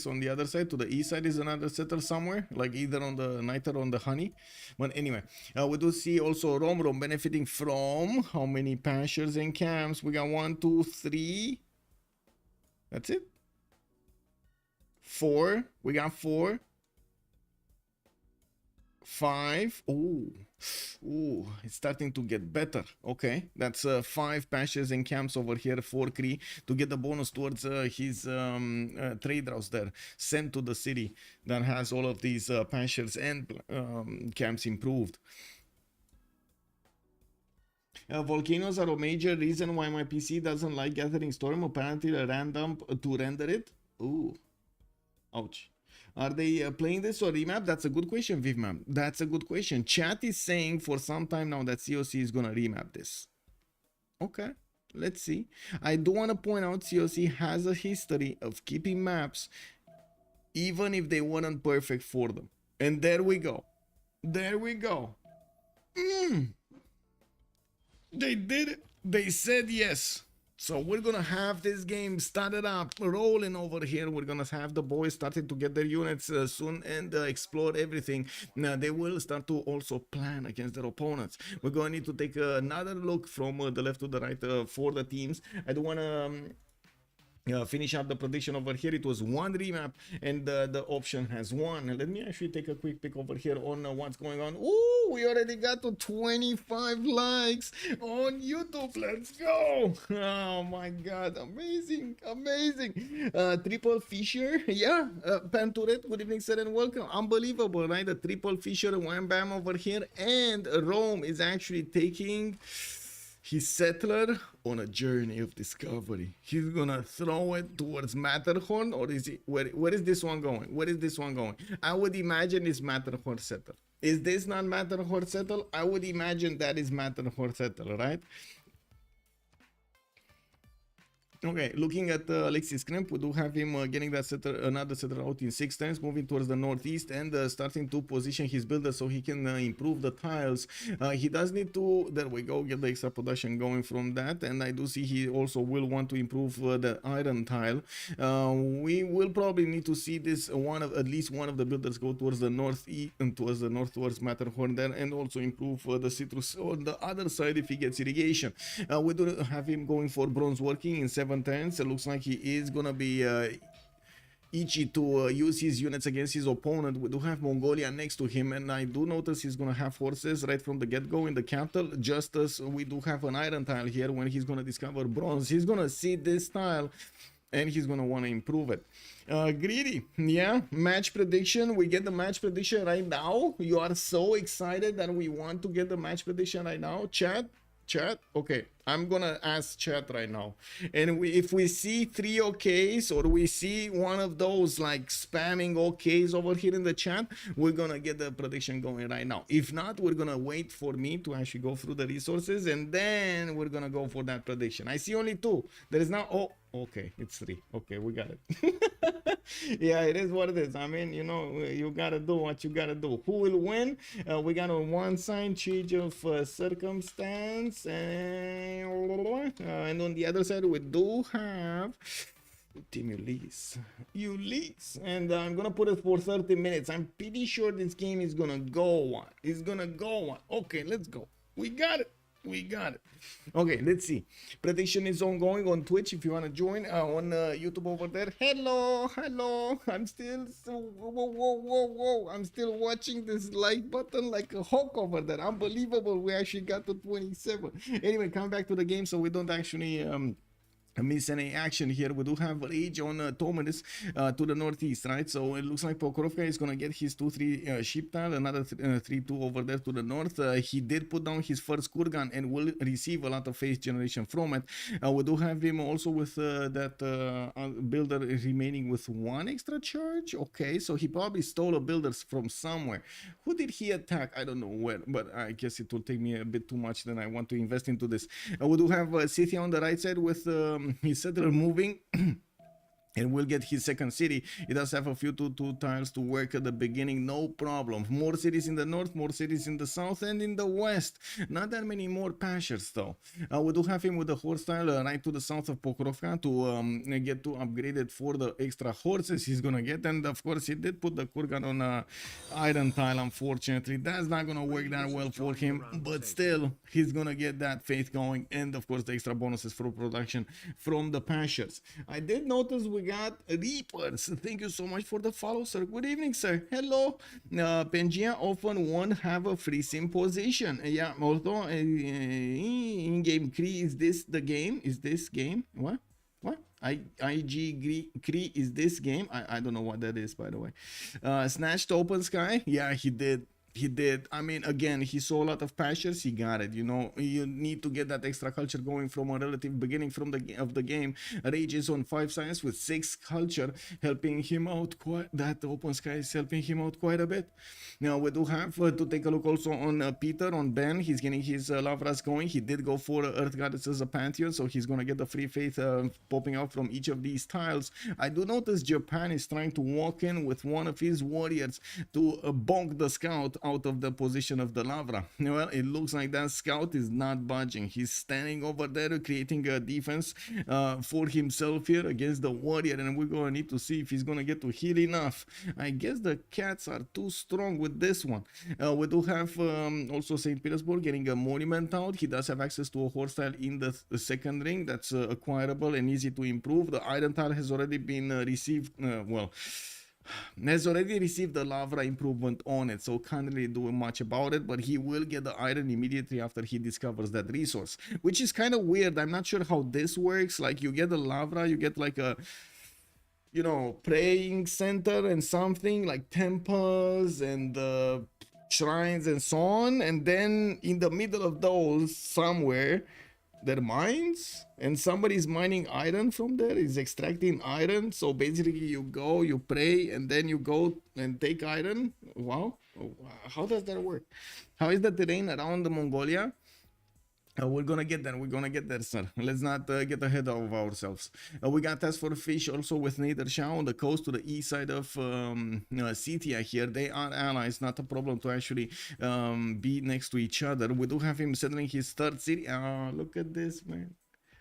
on the other side to the east side is another settle somewhere, like either on the night or on the honey. But anyway, we do see also Romrom benefiting from how many pastures and camps? We got 1, 2, 3. That's it. 4. We got 4. 5. Ooh, it's starting to get better. Okay, that's 5 pastures and camps over here for Cree to get the bonus towards his trade routes there sent to the city that has all of these pastures and camps improved. Volcanoes are a major reason why my PC doesn't like gathering storm. Apparently a random to render it. Ooh, ouch. Are they playing this or remap? That's a good question, Vivmam. That's a good question. Chat is saying for some time now that COC is gonna remap this. Okay, let's see. I do want to point out COC has a history of keeping maps even if they weren't perfect for them. And there we go. There we go. They did it. They said yes. So we're gonna have this game started up, rolling over here. We're gonna have the boys starting to get their units soon and explore everything. Now they will start to also plan against their opponents. We're gonna need to take another look from the left to the right for the teams. I do wanna finish up the prediction over here. It was 1 remap and the option has 1. Let me actually take a quick peek over here on what's going on. Ooh, we already got to 25 likes on YouTube. Let's go. Oh my god, amazing, amazing. Triple Fisher, yeah. Panturet, good evening sir and welcome. Unbelievable, right? The triple Fisher, wham bam over here. And Rome is actually taking his settler on a journey of discovery. He's gonna throw it towards Matterhorn, or is it where is this one going? Where is this one going? I would imagine it's Matterhorn settle. Is this not Matterhorn settle? I would imagine that is Matterhorn settle, right? Okay, looking at Alexis Krempp, we do have him getting that setter, another setter out in 6 times, moving towards the northeast and starting to position his builder so he can improve the tiles. He does need to, there we go, get the extra production going from that, and I do see he also will want to improve the iron tile. We will probably need to see this at least one of the builders go towards the northeast and towards the north towards Matterhorn there, and also improve the citrus on the other side if he gets irrigation. We do have him going for bronze working in 7 turns. It looks like he is gonna be itchy to use his units against his opponent. We do have Mongolia next to him, and I do notice he's gonna have horses right from the get-go in the capital, just as we do have an iron tile here. When he's gonna discover bronze, he's gonna see this tile and he's gonna want to improve it. Greedy, yeah. Match prediction, we get the match prediction right now. You are so excited that we want to get the match prediction right now. Chat, okay, I'm gonna ask chat right now, and if we see 3 OKs or we see one of those like spamming OKs over here in the chat, we're gonna get the prediction going right now. If not, we're gonna wait for me to actually go through the resources, and then we're gonna go for that prediction. I see only 2. There is now, oh okay, it's 3. Okay, we got it. Yeah, it is what it is. I mean, you know, you gotta do what you gotta do. Who will win? We got on one side change of circumstance, and on the other side we do have Team Ulyss, and I'm gonna put it for 30 minutes. I'm pretty sure this game is gonna go on. It's gonna go on. Okay, let's go. We got it. We got it. Okay, let's see. Prediction is ongoing on Twitch if you want to join. On YouTube over there. Hello. I'm still whoa. I'm still watching this like button like a hawk over there. Unbelievable. We actually got to 27. Anyway, come back to the game so we don't actually miss any action here. We do have Lege on Tomatis to the northeast, right? So it looks like Pokrovka is gonna get his 2-3 ship tile, another 3-2 over there to the north. He did put down his first Kurgan and will receive a lot of phase generation from it. We do have him also with that builder remaining with 1 extra charge. Okay, so he probably stole a builder from somewhere. Who did he attack? I don't know where, but I guess it will take me a bit too much than I want to invest into this. We do have Scythia on the right side with his settler moving and will get his second city. He does have a few 2-2 tiles to work at the beginning, no problem. More cities in the north, more cities in the south and in the west. Not that many more pastures though. We do have him with the horse tile right to the south of Pokrovka to get to upgrade it for the extra horses he's gonna get. And of course he did put the Kurgan on a iron tile. Unfortunately, that's not gonna work that well for him, but still he's gonna get that faith going, and of course the extra bonuses for production from the pastures. I did notice we got Reapers. Thank you so much for the follow, sir. Good evening, sir. Hello. Pangea often won't have a free sim position. Yeah, although in-game Cree, is this the game? Is this game? What? What? Cree is this game? I don't know what that is, by the way. Snatched Open Sky? Yeah, he did. He did. I mean, again, he saw a lot of pastures. He got it. You know, you need to get that extra culture going from a relative beginning from the game. Rage is on 5 science with 6 culture, helping him out quite. That Open Sky is helping him out quite a bit. Now we do have to take a look also on Peter, on Ben. He's getting his Lavras going. He did go for Earth Goddess as a Pantheon, so he's gonna get the free faith popping out from each of these tiles. I do notice Japan is trying to walk in with one of his warriors to bonk the scout out of the position of the Lavra. Well, it looks like that scout is not budging. He's standing over there creating a defense for himself here against the warrior, and we're gonna need to see if he's gonna get to heal enough. I guess the cats are too strong with this one. We do have also St. Petersburg getting a monument out. He does have access to a horse tile in the second ring that's acquirable and easy to improve. The iron tile has already been received, has already received the Lavra improvement on it, so can't really do much about it, but he will get the iron immediately after he discovers that resource, which is kind of weird. I'm not sure how this works. Like, you get the Lavra, you get like a, you know, praying center and something like temples and shrines and so on, and then in the middle of those somewhere there are mines, and somebody's mining iron from there, is extracting iron. So basically you go, you pray, and then you go and take iron. Wow, how does that work? How is the terrain around the Mongolia? We're gonna get there. We're gonna get there, sir. Let's not get ahead of ourselves. We got TaskForceFish also with Nader Shah on the coast to the east side of Scythia here. They are allies, not a problem to actually be next to each other. We do have him settling his third city. Look at this, man.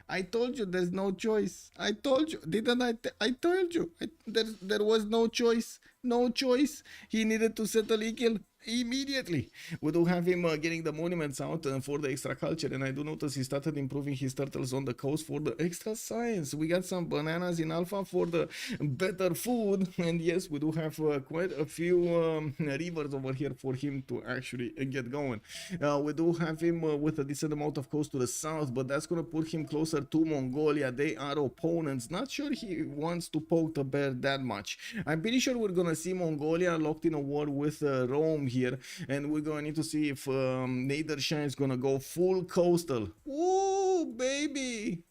I told you there's no choice. I told you, didn't I? I told you there was no choice. No choice. He needed to settle Ikil immediately. We do have him getting the monuments out for the extra culture, and I do notice he started improving his turtles on the coast for the extra science. We got some bananas in alpha for the better food, and yes, we do have quite a few rivers over here for him to actually get going. We do have him with a decent amount of coast to the south, but that's gonna put him closer to Mongolia. They are opponents. Not sure he wants to poke the bear that much. I'm pretty sure we're gonna see Mongolia locked in a war with Rome here, and we're gonna need to see if Nader Shah is gonna go full coastal. Ooh, baby,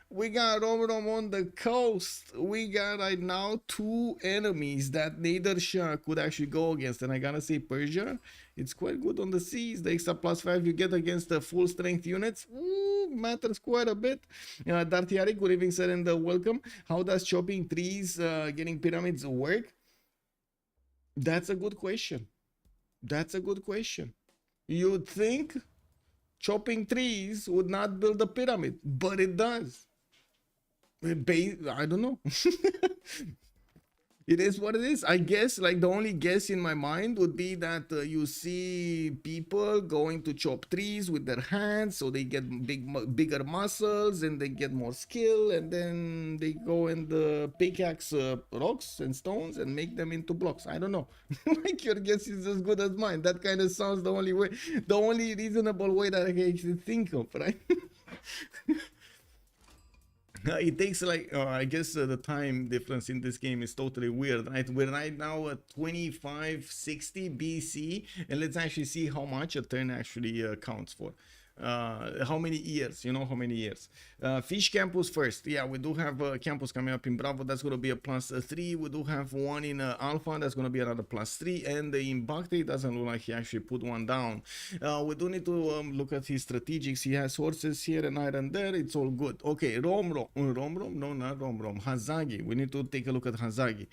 we got Romrom on the coast. We got right now 2 enemies that Nader Shah could actually go against, and I gotta say Persia, it's quite good on the seas. The extra +5 you get against the full strength units, ooh, matters quite a bit. Dartiari, good evening, sir, and welcome. How does chopping trees, getting pyramids work? That's a good question. That's a good question. You'd think chopping trees would not build a pyramid, but it does. I don't know. It is what it is. I guess, like, the only guess in my mind would be that you see people going to chop trees with their hands, so they get bigger muscles and they get more skill, and then they go and pickaxe rocks and stones and make them into blocks. I don't know. Like, your guess is as good as mine. That kind of sounds the only way, the only reasonable way that I can actually think of, right? It takes like I guess the time difference in this game is totally weird, right? We're right now at 2560 BC, and let's actually see how much a turn actually counts for. How many years, you know, how many years. Fish campus first. Yeah, we do have a campus coming up in Bravo. That's going to be a +3. We do have one in Alpha. That's going to be another +3. And in Bhakti, it doesn't look like he actually put one down. We do need to look at his strategics. He has horses here and iron there. It's all good. Okay, Romrom. Romrom? No, not Romrom. Hazaggi. We need to take a look at Hazaggi.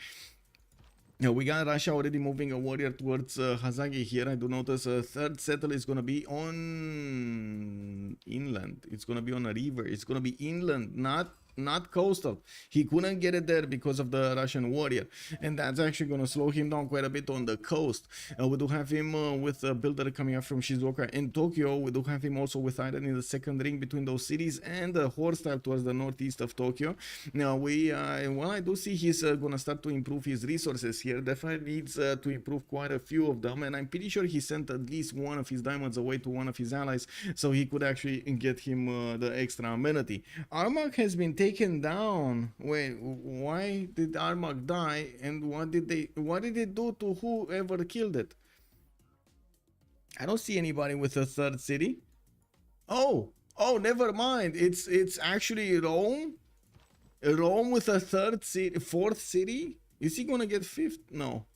We got Russia already moving a warrior towards Hazaggi here. I do notice a third settle is going to be on inland. It's going to be on a river. It's going to be inland, not not coastal. He couldn't get it there because of the Russian warrior, and that's actually going to slow him down quite a bit on the coast. We do have him with a builder coming up from Shizuoka in Tokyo. We do have him also with iron in the second ring between those cities, and the horse style towards the northeast of Tokyo. Now well, I do see he's going to start to improve his resources here. Definitely needs to improve quite a few of them, and I'm pretty sure he sent at least one of his diamonds away to one of his allies, so he could actually get him the extra amenity. Armagh has been taken down. Wait, why did Armagh die, and what did it do to whoever killed it? I don't see anybody with a third city. Oh, never mind. It's actually Rome. Rome with a fourth city. Is he gonna get fifth? No.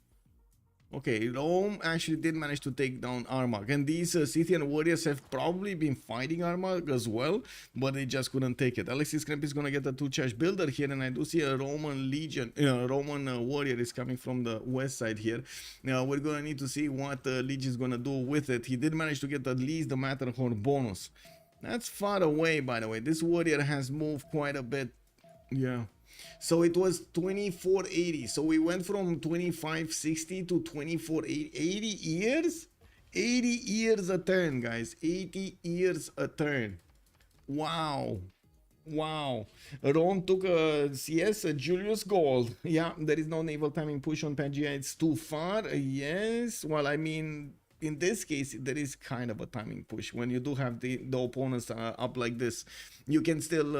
Okay, Rome actually did manage to take down Armagh, and these Scythian warriors have probably been fighting Armagh as well, but they just couldn't take it. Alexis Krempp is gonna get a 2-charge builder here, and I do see a Roman legion, Roman warrior is coming from the west side here. Now we're gonna need to see what Lege is gonna do with it. He did manage to get at least the Matterhorn bonus. That's far away, by the way. This warrior has moved quite a bit. Yeah. So it was 2480. So we went from 2560 to 2480. 80 years? 80 years a turn, guys. 80 years a turn. Wow. Wow. Rome took a CS, a Julius gold. Yeah, there is no naval timing push on Pangaea. It's too far. Yes. Well, I mean, in this case, there is kind of a timing push when you do have the opponents up like this. You can still,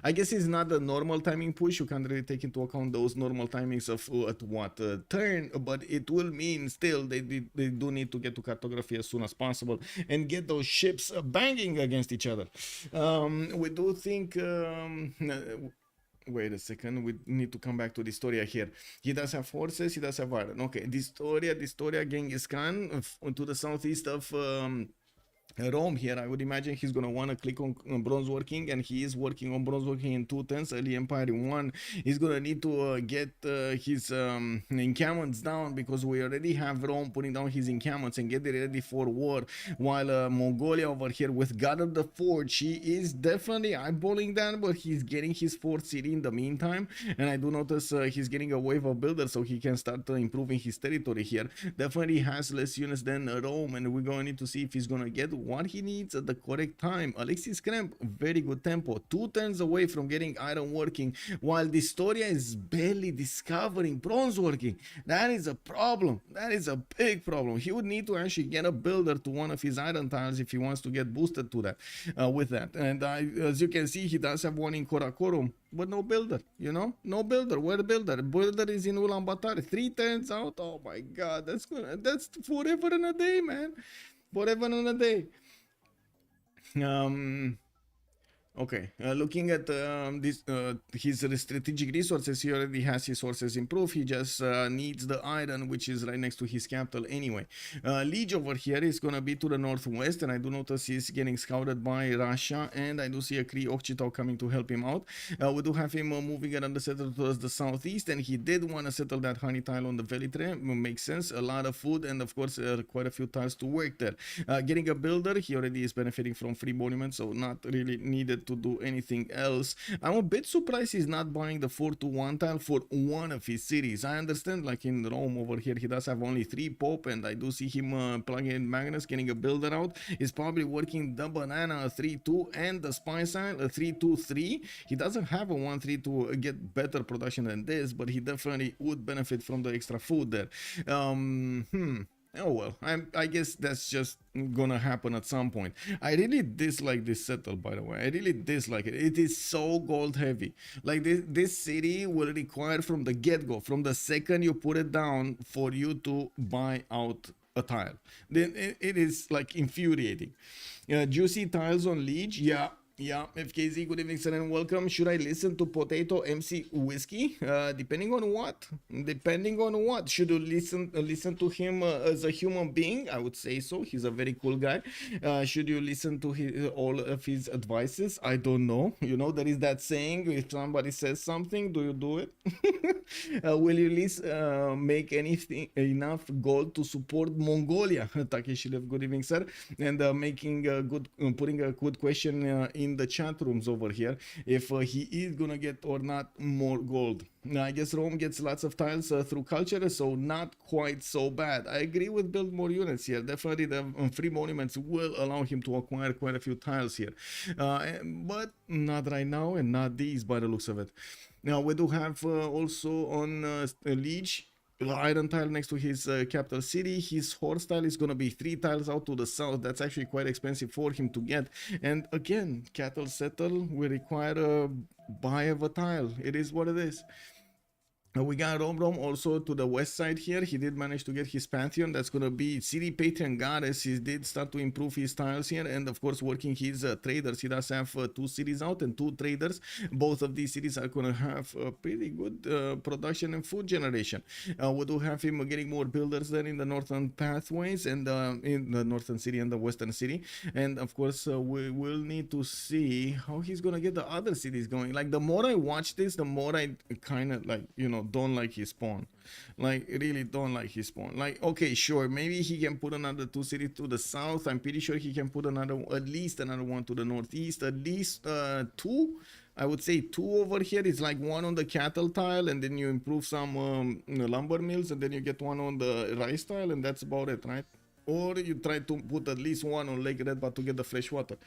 I guess it's not a normal timing push. You can't really take into account those normal timings of at what turn, but it will mean still they do need to get to cartography as soon as possible and get those ships banging against each other. We do think. Wait a second, we need to come back to dISTORIA here. He does have horses, he does have iron. Okay, dISTORIA Genghis Khan to the southeast of Rome here. I would imagine he's gonna want to click on bronze working, and he is working on bronze working in 210s, early empire in 1. He's gonna need to get his encampments down, because we already have Rome putting down his encampments and get ready for war, while Mongolia over here with God of the Forge, she is definitely eyeballing that, but he's getting his fourth city in the meantime, and I do notice he's getting a wave of builders so he can start improving his territory here. Definitely has less units than Rome, and we're gonna need to see if he's gonna get what he needs at the correct time. Alexis Krempp, very good tempo, 2 turns away from getting iron working, while dISTORIA is barely discovering bronze working. That is a problem. That is a big problem. He would need to actually get a builder to one of his iron tiles if he wants to get boosted to that with that. And as you can see, he does have one in Karakorum, but no builder, you know, no builder. Where the builder? Builder is in Ulaanbaatar. 3 turns out. Oh my god, that's forever and a day, man. Forever and a day. Okay, looking at his strategic resources, he already has his sources improved. He just needs the iron, which is right next to his capital anyway. Lege over here is gonna be to the northwest, and I do notice he's getting scouted by Russia, and I do see a Cree Okchitau coming to help him out. We do have him moving around the settle towards the southeast, and he did want to settle that honey tile on the Velitre. Makes sense. A lot of food, and of course quite a few tiles to work there. Getting a builder, he already is benefiting from free monuments, so not really needed to do anything else. I'm a bit surprised he's not buying the 4-1 tile for one of his cities. I understand, like in Rome over here, he does have only 3 Pope, and I do see him plugging in Magnus, getting a builder out. He's probably working the banana, a 3-2, and the spy sign, a 3-2-3. He doesn't have a 1-3 to get better production than this, but he definitely would benefit from the extra food there. Oh well, I guess that's just gonna happen at some point. I really dislike this settle, by the way. I really dislike it. It is so gold heavy. Like this city will require from the get-go, from the second you put it down, for you to buy out a tile. Then it is like infuriating. Juicy tiles on Lege, yeah. Yeah, FKZ, good evening, sir, and welcome. Should I listen to Potato MC Whiskey? Depending on what? Depending on what? Should you listen to him as a human being? I would say so. He's a very cool guy. Should you listen to all of his advices? I don't know. You know, there is that saying, if somebody says something, do you do it? Will you make anything enough gold to support Mongolia? Takeshi, good evening, sir, and putting a good question in the chat rooms over here if he is gonna get or not more gold. Now, I guess Rome gets lots of tiles through culture, so not quite so bad. I agree with build more units here. Definitely the free monuments will allow him to acquire quite a few tiles here. But not right now, and not these by the looks of it. Now, we do have also on Lege, iron tile next to his capital city. His horse tile is going to be 3 tiles out to the south. That's actually quite expensive for him to get. And again, cattle settle will require a buy of a tile. It is what it is. We got Romrom also to the west side here. He did manage to get his pantheon. That's going to be city patron goddess. He did start to improve his tiles here, and of course working his traders. He does have 2 cities out and 2 traders. Both of these cities are going to have pretty good production and food generation. We do have him getting more builders there in the northern pathways and in the northern city and the western city. And of course we will need to see how he's going to get the other cities going. Like, the more I watch this, the more I kind of, like, you know, don't like his spawn. Like, really don't like his spawn. Like, okay, sure, maybe he can put another 2 cities to the south. I'm pretty sure he can put another, at least another 1 to the northeast, at least 2. I would say 2 over here. It's like 1 on the cattle tile, and then you improve some lumber mills, and then you get 1 on the rice tile, and that's about it, right? Or you try to put at least 1 on Lake Red, but to get the fresh water.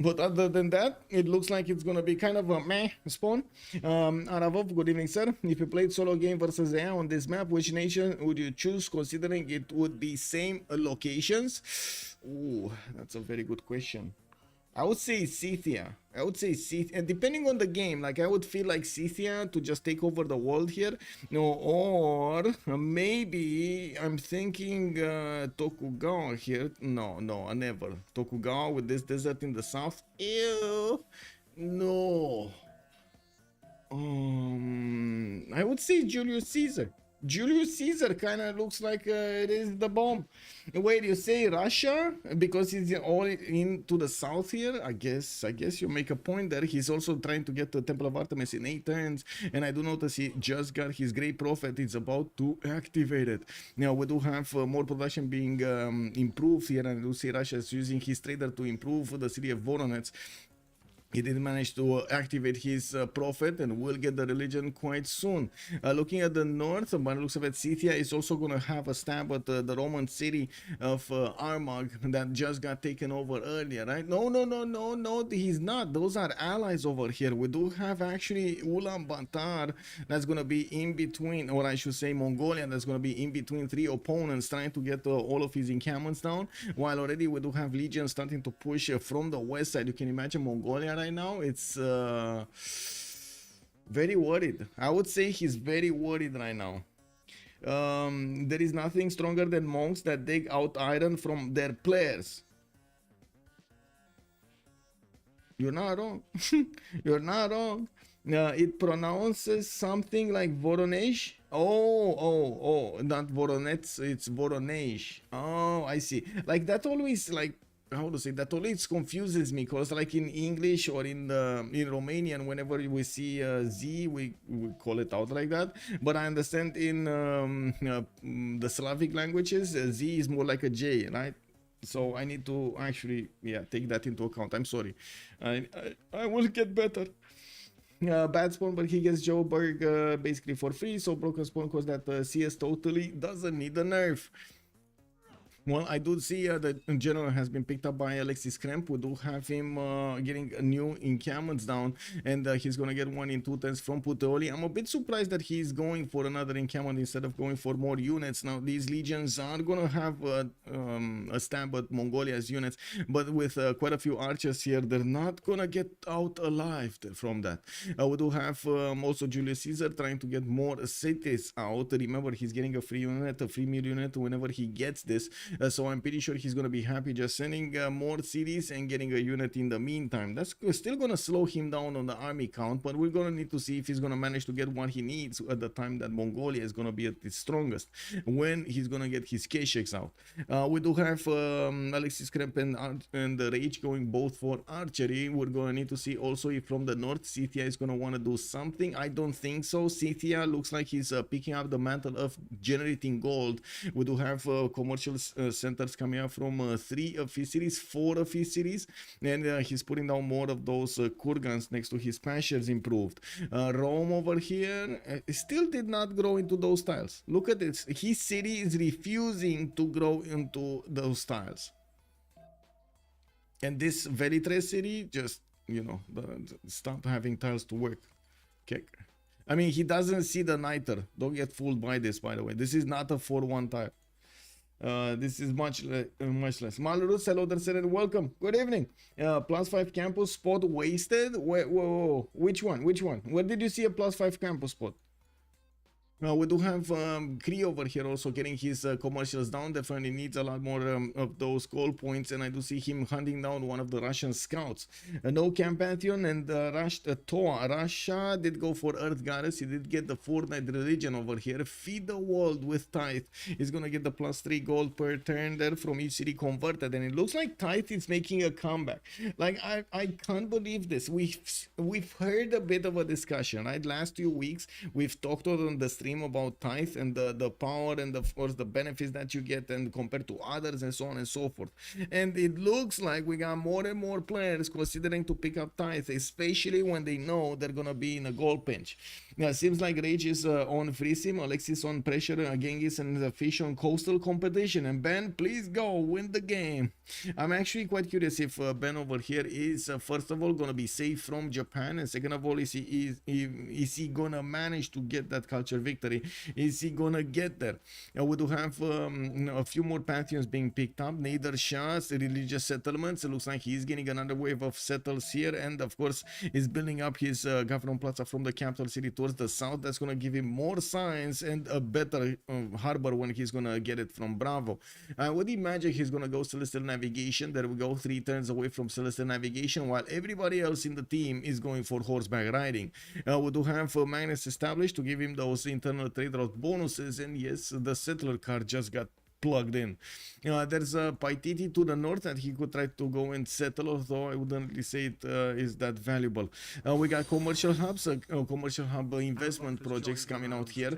But other than that, it looks like it's gonna be kind of a meh spawn. Aravov, good evening, sir. If you played solo game versus AI on this map, which nation would you choose, considering it would be same locations? Ooh, that's a very good question. I would say Scythia. I would say Scythia, and depending on the game, like, I would feel like Scythia to just take over the world here. No, or maybe I'm thinking Tokugawa here. No, never. Tokugawa with this desert in the south. Ew. No. I would say Julius Caesar. Julius Caesar kind of looks like it is the bomb. Wait, you say Russia because he's all into the south here? I guess you make a point there. He's also trying to get the Temple of Artemis in 8 turns, and I do notice he just got his Great Prophet. It's about to activate it. Now we do have more production being improved here, and I do see Russia is using his trader to improve the city of Voronezh. He did manage to activate his prophet, and will get the religion quite soon. Looking at the north, by the looks of it, Scythia is also going to have a stab at the Roman city of Armagh that just got taken over earlier, right? No, he's not. Those are allies over here. We do have actually Ulaanbaatar that's going to be in between, or I should say Mongolia, that's going to be in between 3 opponents trying to get all of his encampments down, while already we do have legions starting to push from the west side. You can imagine Mongolia right now, it's very worried. I would say he's very worried right now. There is nothing stronger than monks that dig out iron from their players. You're not wrong. You're not wrong. It pronounces something like Voronezh. Oh, not Voronezh, it's Voronezh. Oh, I see. Like, that always, like, how to say, that always confuses me, because like in English or in Romanian, whenever we see Z, we call it out like that. But I understand in the Slavic languages, Z is more like a J, right? So I need to actually, yeah, take that into account. I'm sorry. I will get better. Bad spawn, but he gets Joburg basically for free. So broken spawn because that CS totally doesn't need a nerf. Well, I do see that general has been picked up by Alexis Krempp. We do have him getting a new encampments down, and he's going to get 1 in 2 turns from Puteoli. I'm a bit surprised that he's going for another encampment instead of going for more units. Now, these legions are going to have a stab at Mongolia's units, but with quite a few archers here, they're not going to get out alive from that. We do have also Julius Caesar trying to get more cities out. Remember, he's getting a free unit, a free meal unit whenever he gets this. So I'm pretty sure he's going to be happy just sending more cities and getting a unit in the meantime. That's still going to slow him down on the army count, but we're going to need to see if he's going to manage to get what he needs at the time that Mongolia is going to be at its strongest, when he's going to get his K-Shakes out. We do have Alexis Krempp and the Rage going both for archery. We're going to need to see also if from the north Scythia is going to want to do something. I don't think so. Scythia looks like he's picking up the mantle of generating gold. We do have commercial centers coming up from 3 of his cities, 4 of his cities, and he's putting down more of those kurgans next to his pastures improved. Rome over here still did not grow into those tiles. Look at this. His city is refusing to grow into those tiles. And this Velitre city just, you know, stop having tiles to work. Okay. I mean, he doesn't see the niter. Don't get fooled by this, by the way. This is not a 4-1 tile. This is much less. Malrus, hello there, welcome. Good evening. +5 campus spot wasted. Whoa. Which one? Where did you see a +5 campus spot? We do have Cree over here also getting his commercials down. Definitely needs a lot more of those goal points, and I do see him hunting down one of the Russian scouts. No Camp Pantheon and Toa. Russia did go for Earth Goddess. He did get the Fortnite religion over here. Feed the world with Tithe. He's gonna get the +3 gold per turn there from each city converted, and it looks like Tithe is making a comeback. Like I can't believe this. We've heard a bit of a discussion, right? Last 2 weeks we've talked on the stream about Tithe and the power and of course the benefits that you get and compared to others and so on and so forth. And it looks like we got more and more players considering to pick up Tithe, especially when they know they're gonna be in a goal pinch. Now, it seems like Rage is on free sim, Alexis on pressure, Genghis and the Fish on coastal competition, and Ben, please go win the game. I'm actually quite curious if Ben over here is first of all gonna be safe from Japan, and second of all, is he gonna manage to get that culture victory? Is he gonna get there? We do have a few more pantheons being picked up. Nader, Shah's religious settlements. It looks like he's getting another wave of settles here, and of course is building up his government plaza from the capital city towards the south. That's gonna give him more signs and a better harbor when he's gonna get it from Bravo. I would imagine he's gonna go Celestial Navigation. There we go, 3 turns away from Celestial Navigation, while everybody else in the team is going for horseback riding. We do have Magnus established to give him those internal trade route bonuses, and yes, the settler card just got plugged in. There's a Paititi to the north that he could try to go and settle, although I wouldn't really say it is that valuable. We got commercial hubs, commercial hub investment projects coming out here.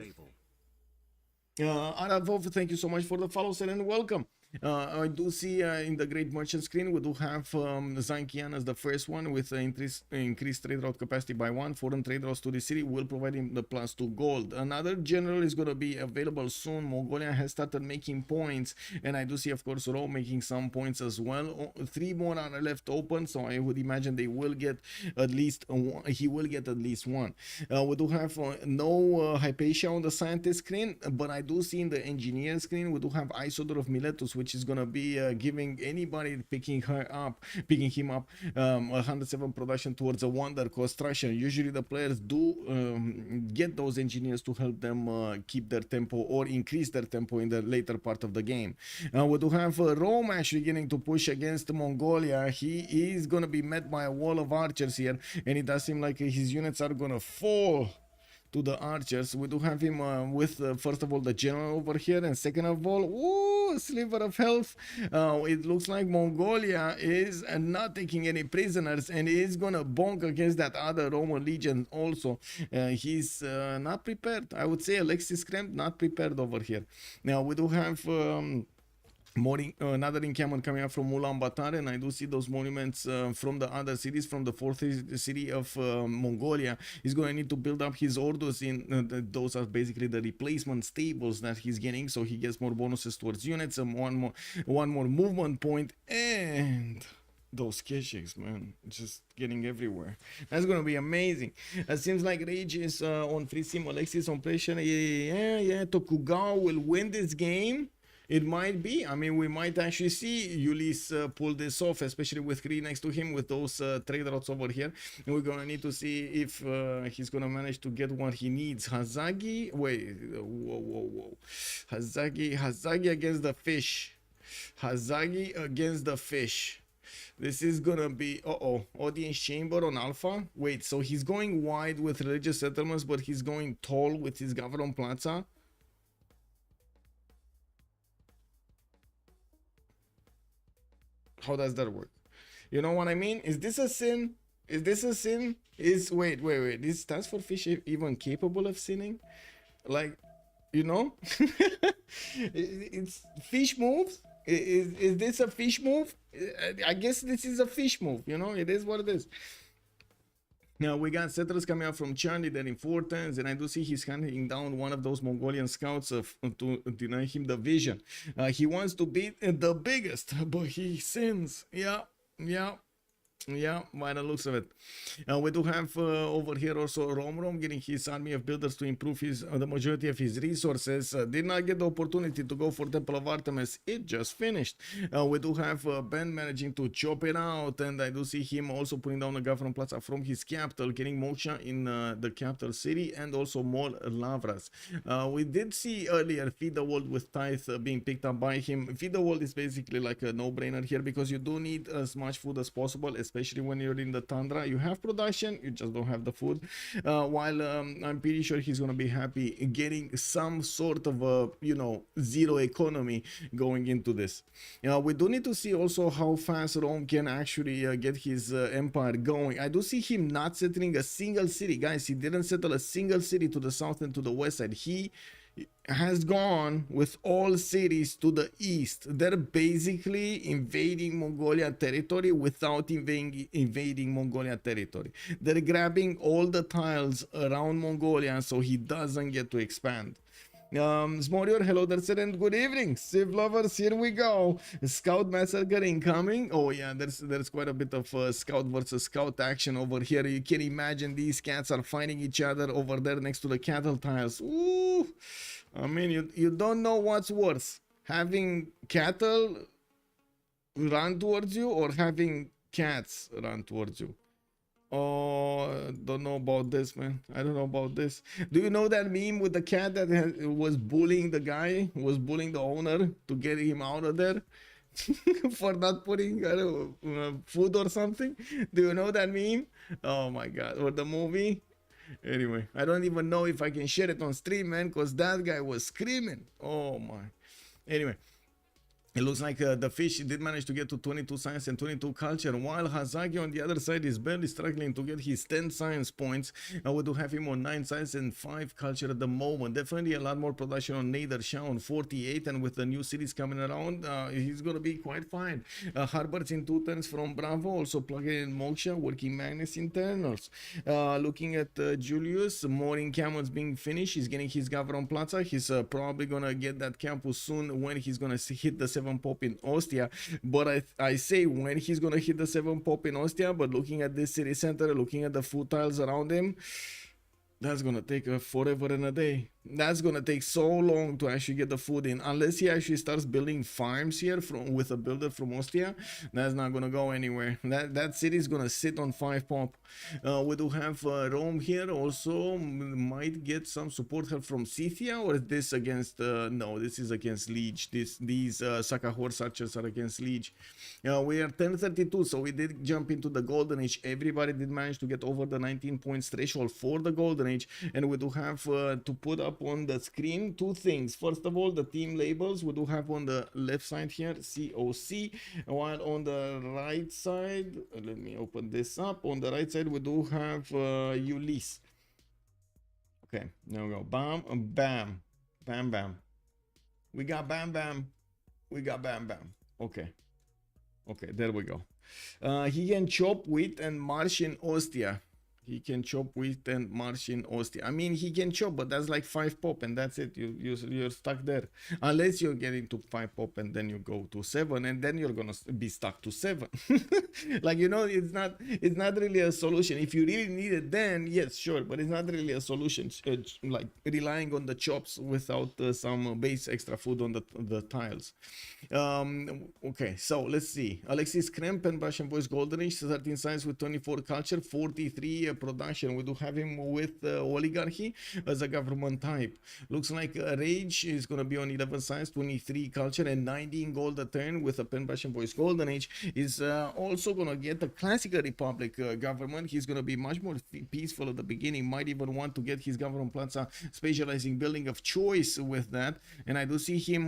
Aravov, thank you so much for the follow, sir, and welcome. I do see in the great merchant screen we do have Zankian as the first one with increased trade route capacity by 1. Foreign trade routes to the city will provide him the +2 gold. Another general is going to be available soon. Mongolia has started making points, and I do see of course Rome making some points as well. 3 more are left open, so I would imagine they will get at least one. He will get at least one. We do have no Hypatia on the scientist screen, but I do see in the engineer screen we do have Isodor of Miletus, which is gonna be giving anybody picking him up 107 production towards a wonder construction. Usually the players do get those engineers to help them keep their tempo or increase their tempo in the later part of the game. We do have Rome actually getting to push against Mongolia. He is gonna be met by a wall of archers here, and it does seem like his units are gonna fall to the archers. We do have him with first of all the general over here, and second of all, ooh, sliver of health. It looks like Mongolia is not taking any prisoners and is gonna bonk against that other Roman legion also. He's not prepared. I would say Alexis Krempp not prepared over here. Now we do have another encampment coming up from Ulaanbaatar, and I do see those monuments from the other cities, from the 4th city of Mongolia. He's going to need to build up his orders in those are basically the replacement stables that he's getting, so he gets more bonuses towards units and one more movement point, and those keshiks, man, just getting everywhere. That's gonna be amazing. It seems like Rage is on free sim, Alexis on pressure. Yeah, Tokugawa will win this game. It might be. I mean, we might actually see Ulyss pull this off, especially with Cree next to him with those trade routes over here. And we're gonna need to see if he's gonna manage to get what he needs. Hazaggi, wait, whoa. Hazaggi against the fish. Hazaggi against the fish. This is gonna be, audience chamber on alpha. Wait, so he's going wide with religious settlements, but he's going tall with his government plaza. How does that work? You know what I mean? Is this a sin? Is this a sin? Wait. Is TaskForceFish even capable of sinning? Like, you know? It's fish moves. Is this a fish move? I guess this is a fish move. You know, it is what it is. Now we got settlers coming out from Charlie there in 4 turns, and I do see he's hunting down one of those Mongolian scouts to deny him the vision. He wants to beat the biggest, but he sins. Yeah, yeah. Yeah, by the looks of it. We do have over here also Romrom getting his army of builders to improve his the majority of his resources. Did not get the opportunity to go for Temple of Artemis. It just finished. We do have Ben managing to chop it out, and I do see him also putting down a government plaza from his capital, getting Moksha in the capital city, and also more lavras. We did see earlier Feed the World with Tithe being picked up by him. Feed the World is basically like a no-brainer here because you do need as much food as possible, especially when you're in the tundra. You have production, you just don't have the food. While I'm pretty sure he's gonna be happy getting some sort of a, you know, zero economy going into this. We do need to see also how fast Rome can actually get his empire going. I do see him not settling a single city, guys. He didn't settle a single city to the south and to the west side. He has gone with all cities to the east. They're basically invading Mongolia territory without invading Mongolia territory. They're grabbing all the tiles around Mongolia so he doesn't get to expand. Smorior, hello there, and good evening. Civ lovers, here we go. Scout massacre incoming. Oh yeah, there's quite a bit of scout versus scout action over here. You can imagine these cats are fighting each other over there next to the cattle tiles. Ooh, I mean, you don't know what's worse, having cattle run towards you or having cats run towards you. Oh, don't know about this, man. I don't know about this. Do you know that meme with the cat that was bullying the guy, was bullying the owner to get him out of there for not putting food or something? Do you know that meme? Oh my God. Or the movie? Anyway, I don't even know if I can share it on stream, man, because that guy was screaming. Oh my. Anyway. It looks like the fish did manage to get to 22 science and 22 culture, while Hazaggi on the other side is barely struggling to get his 10 science points. We do have him on 9 science and 5 culture at the moment. Definitely a lot more production on Nader, Shah on 48, and with the new cities coming around, he's going to be quite fine. Harbours in 2 turns from Bravo, also plugging in Moksha, working Magnus internals. Looking at Julius, more encampments being finished. He's getting his Gavron Plaza. He's probably going to get that campus soon when he's going to hit the 7 pop in Ostia, but I say when he's gonna hit the 7 pop in Ostia, but looking at this city center, looking at the food tiles around him, that's gonna take forever and a day. That's gonna take so long to actually get the food in, unless he actually starts building farms here with a builder from Ostia. That's not gonna go anywhere. That city is gonna sit on 5 pop. We do have Rome here also, might get some support help from Scythia, or is this against no, this is against Lege. These Sakahorse archers are against Lege. We are 1032, so we did jump into the golden age. Everybody did manage to get over the 19 points threshold for the golden age, and we do have to put up on the screen 2 things. First of all, the team labels we do have on the left side here, COC, while on the right side, let me open this up. On the right side we do have Ulyss. Okay, there we go. Bam, bam, bam, bam. We got bam, bam. We got bam, bam. Okay, there we go. He can chop wheat and march in Ostia. He can chop wheat and march in Ostia. I mean, he can chop, but that's like 5 pop, and that's it. You're stuck there. Unless you're getting to 5 pop and then you go to 7, and then you're gonna be stuck to 7. Like, you know, it's not really a solution. If you really need it, then yes, sure, but it's not really a solution. Like relying on the chops without some base extra food on the tiles. Okay, so let's see. Alexis, Krempp and Russian Boys Golden Age, 13 science with 24 culture, 43 production. We do have him with oligarchy as a government type. Looks like Rage is going to be on 11 science, 23 culture, and 19 gold a turn with a Pen Russian Boys Golden Age. Is also going to get the classical republic government. He's going to be much more peaceful at the beginning. Might even want to get his government plaza specializing building of choice with that. And I do see him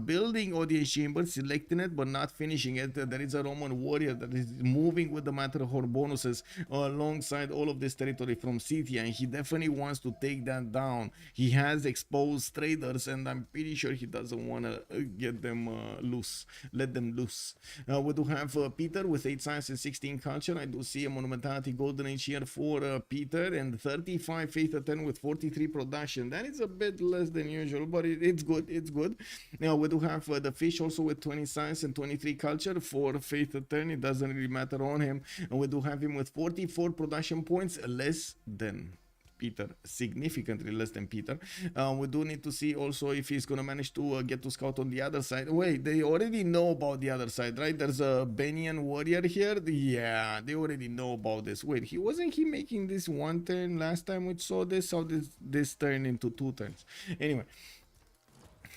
building audience chambers, selecting it but not finishing it. There is a Roman warrior that is moving with the Matterhorn bonuses alongside occupied all of this territory from Scythia, and he definitely wants to take that down. He has exposed traders, and I'm pretty sure he doesn't want to get them loose, let them loose. We do have Peter with 8 science and 16 culture. I do see a monumentality golden age here for Peter, and 35 faith at 10 with 43 production. That is a bit less than usual, but it's good. It's good. Now we do have the fish also with 20 science and 23 culture for faith at 10. It doesn't really matter on him. And we do have him with 44 production points, less than Peter, significantly less than Peter. We do need to see also if he's gonna manage to get to scout on the other side. Wait, they already know about the other side, right? There's a Benian warrior here. Yeah, they already know about this. Wait, wasn't he making this one turn last time we saw this? How did this turn into 2 turns? Anyway.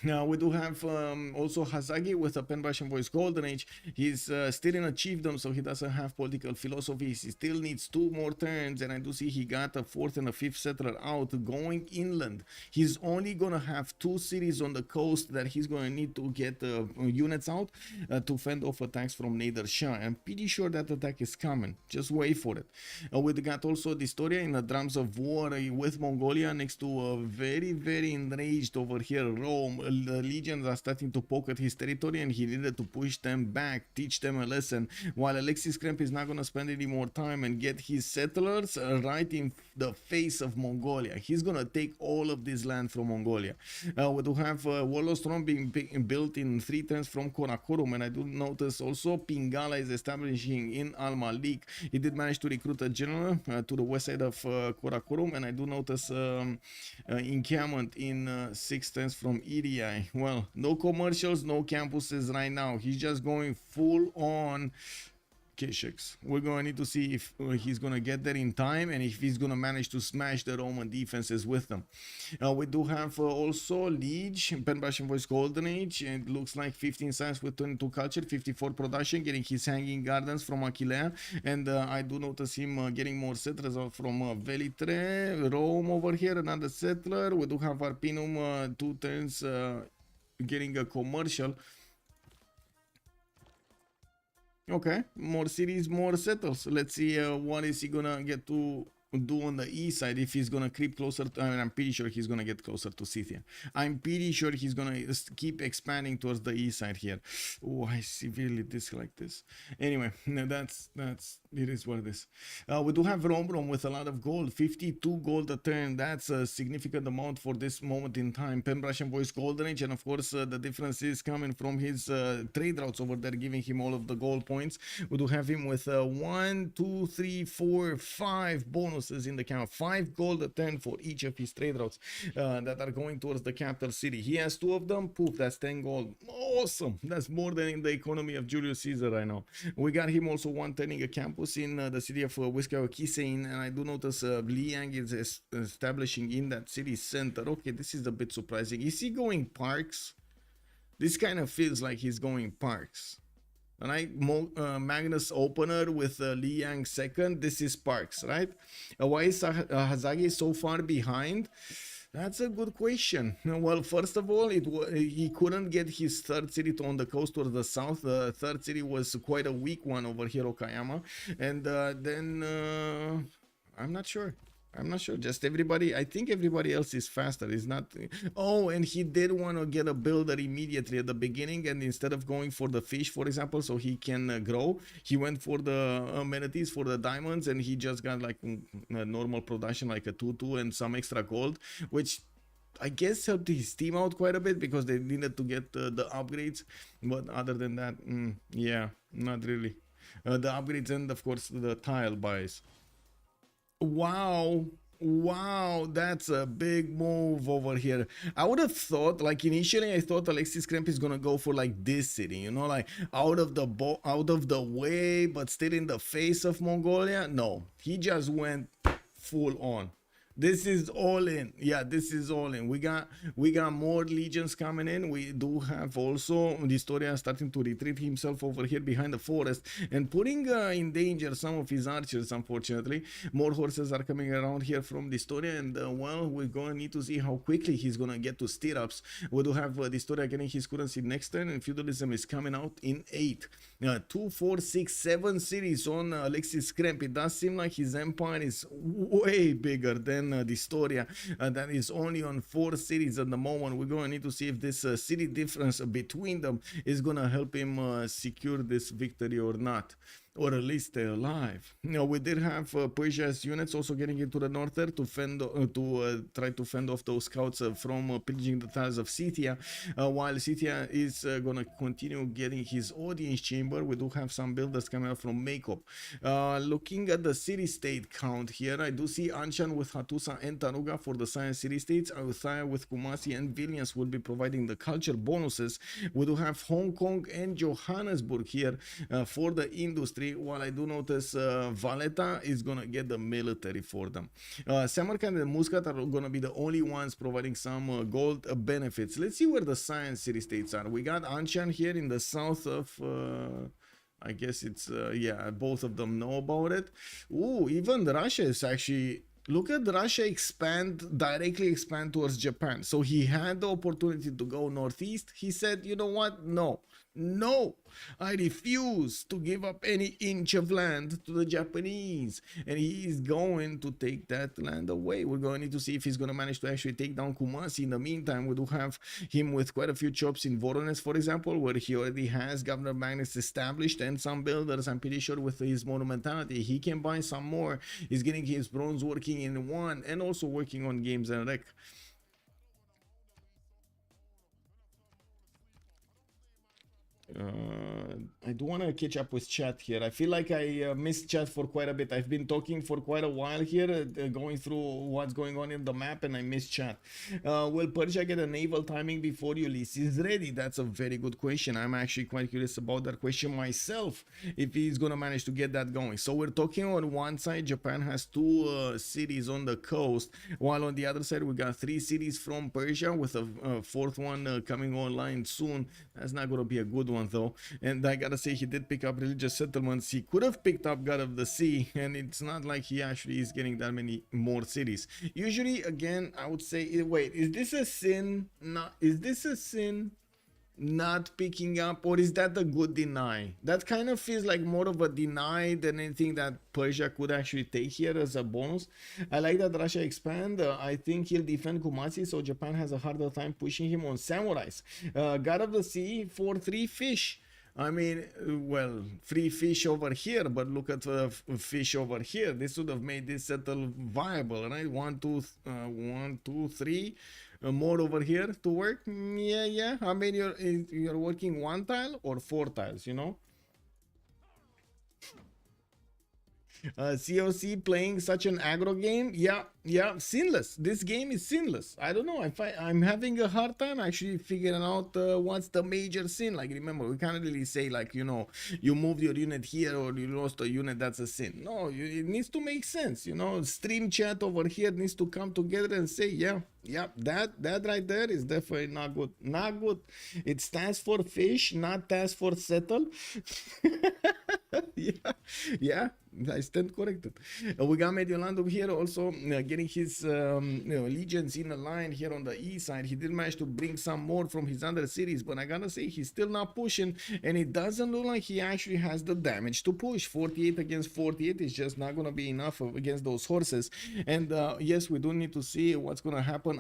Now we do have also Hazaggi with a pen brush and voice golden age. He's still in a chiefdom, so he doesn't have political philosophies. He still needs 2 more turns, and I do see he got a 4th and a 5th settler out going inland. He's only gonna have 2 cities on the coast that he's gonna need to get units out to fend off attacks from Nader Shah. I'm pretty sure that attack is coming. Just wait for it. We got also dISTORIA in the drums of war with Mongolia next to a very enraged over here Rome. The legions are starting to poke at his territory, and he needed to push them back, teach them a lesson, while Alexis Krempp is not going to spend any more time and get his settlers right in the face of Mongolia. He's going to take all of this land from Mongolia. We do have Warlord's Throne being built in 3 turns from Karakorum, and I do notice also Pingala is establishing in Al-Malik. He did manage to recruit a general to the west side of Karakorum, and I do notice encampment in 6 turns from Iri. Well, no commercials, no campuses right now. He's just going full on K6. We're going to need to see if he's going to get there in time, and if he's going to manage to smash the Roman defenses with them. We do have also Lege, pen brush and voice golden age. It looks like 15 science with 22 culture, 54 production, getting his hanging gardens from Aquilea, and I do notice him getting more settlers from Velitre, Rome over here, another settler. We do have Arpinum 2 turns getting a commercial. Okay, more cities, more settles. Let's see what is he gonna get to do on the east side, if he's gonna creep closer to, I mean, I'm pretty sure he's gonna get closer to Scythia. I'm pretty sure he's gonna keep expanding towards the east side here. Oh, I severely dislike this. Anyway, that's it is what it is. We do have Romrom with a lot of gold, 52 gold a turn. That's a significant amount for this moment in time. Pen brush and voice golden age, and of course the difference is coming from his trade routes over there, giving him all of the gold points. We do have him with 1, 2, 3, 4, 5 bonuses in the count, 5 gold a turn for each of his trade routes that are going towards the capital city. He has 2 of them. Poof, that's 10 gold. Awesome. That's more than in the economy of Julius Caesar right now. We got him also one turning a campus in the city of Wiskawakisane, and I do notice Liang is establishing in that city center. Okay, this is a bit surprising. Is he going parks? This kind of feels like he's going parks. Right, Magnus opener with Liang second. This is Parks, right? Why is Hazaggi so far behind? That's a good question. Well, first of all, he couldn't get his 3rd city on the coast towards the south. The 3rd city was quite a weak one over here, Okayama. And then I'm not sure. Just everybody, I think everybody else is faster. It's not. Oh, and he did want to get a builder immediately at the beginning, and instead of going for the fish, for example, so he can grow, he went for the amenities, for the diamonds, and he just got like a normal production, like a 2-2 and some extra gold, which I guess helped his team out quite a bit because they needed to get the upgrades. But other than that, yeah, not really. The upgrades and of course the tile buys. Wow, that's a big move over here. I would have thought, like initially I thought Alexis Krempp is gonna go for like this city, you know, like out of the way, but still in the face of Mongolia. No, he just went full on. This is all in. Yeah, this is all in. We got more legions coming in. We do have also dISTORIA starting to retreat himself over here behind the forest and putting in danger some of his archers. Unfortunately, more horses are coming around here from dISTORIA, and well, we're gonna need to see how quickly he's gonna get to stirrups. We do have dISTORIA getting his currency next turn, and feudalism is coming out in 8. 2, 4, 6, 7 cities on Alexis Krempp. It does seem like his empire is way bigger than dISTORIA. That is only on 4 cities at the moment. We're going to need to see if this city difference between them is going to help him secure this victory or not, or at least stay alive. We did have Persia's units also getting into the north there to try to fend off those scouts from pillaging the tiles of Scythia, while Scythia is gonna continue getting his audience chamber. We do have some builders coming out from Makeup. Looking at the city-state count here, I do see Anshan with Hattusa and Taruga for the science city-states. Ayutthaya with Kumasi and Vilnius will be providing the culture bonuses. We do have Hong Kong and Johannesburg here for the industry, while I do notice Valletta is gonna get the military for them. Samarkand and Muscat are gonna be the only ones providing some gold benefits. Let's see where the science city-states are. We got Anshan here in the south of I guess it's yeah, both of them know about it. Ooh, even Russia is actually, look at Russia directly expand towards Japan. So he had the opportunity to go northeast. He said, you know what? No, I refuse to give up any inch of land to the Japanese. And he's going to take that land away. We're going to need to see if he's going to manage to actually take down Kumasi. In the meantime, we do have him with quite a few chops in Voronezh, for example, where he already has Governor Magnus established and some builders. I'm pretty sure with his monumentality, he can buy some more. He's getting his bronze working in 1 and also working on games and rec. I do want to catch up with chat here. I feel like I missed chat for quite a bit. I've been talking for quite a while here, going through what's going on in the map, and I missed chat. Will Persia get a naval timing before Ulyss is ready? That's a very good question. I'm actually quite curious about that question myself, if he's going to manage to get that going. So we're talking on one side, Japan has 2 cities on the coast, while on the other side, we got 3 cities from Persia with a 4th one coming online soon. That's not going to be a good one, though. And I gotta say, he did pick up religious settlements. He could have picked up God of the Sea, and it's not like he actually is getting that many more cities. Usually, again, I would say, wait, is this a sin? Is this a sin not picking up, or is that a good deny? That kind of feels like more of a deny than anything that Persia could actually take here as a bonus. I like that Russia expand. I think he'll defend Kumasi, so Japan has a harder time pushing him on samurais. God of the Sea for 3 fish. I mean, well, 3 fish over here, but look at the fish over here. This would have made this settle viable, right? 1, 2, 3. More over here to work. Yeah. I mean, you're working 1 tile or 4 tiles, you know. COC playing such an aggro game. Yeah, sinless. This game is sinless. I don't know, I'm having a hard time actually figuring out what's the major sin. Like, remember, we can't really say, like, you know, you moved your unit here or you lost a unit, that's a sin. No, it needs to make sense, you know. Stream chat over here needs to come together and say, yeah, that right there is definitely not good. It stands for fish, not task for settle. yeah, I stand corrected. We got Mediolando here also getting his legions in a line here on the east side. He did manage to bring some more from his other cities, but I gotta say, he's still not pushing, and it doesn't look like he actually has the damage to push. 48 against 48 is just not gonna be enough against those horses. And yes, we do need to see what's gonna happen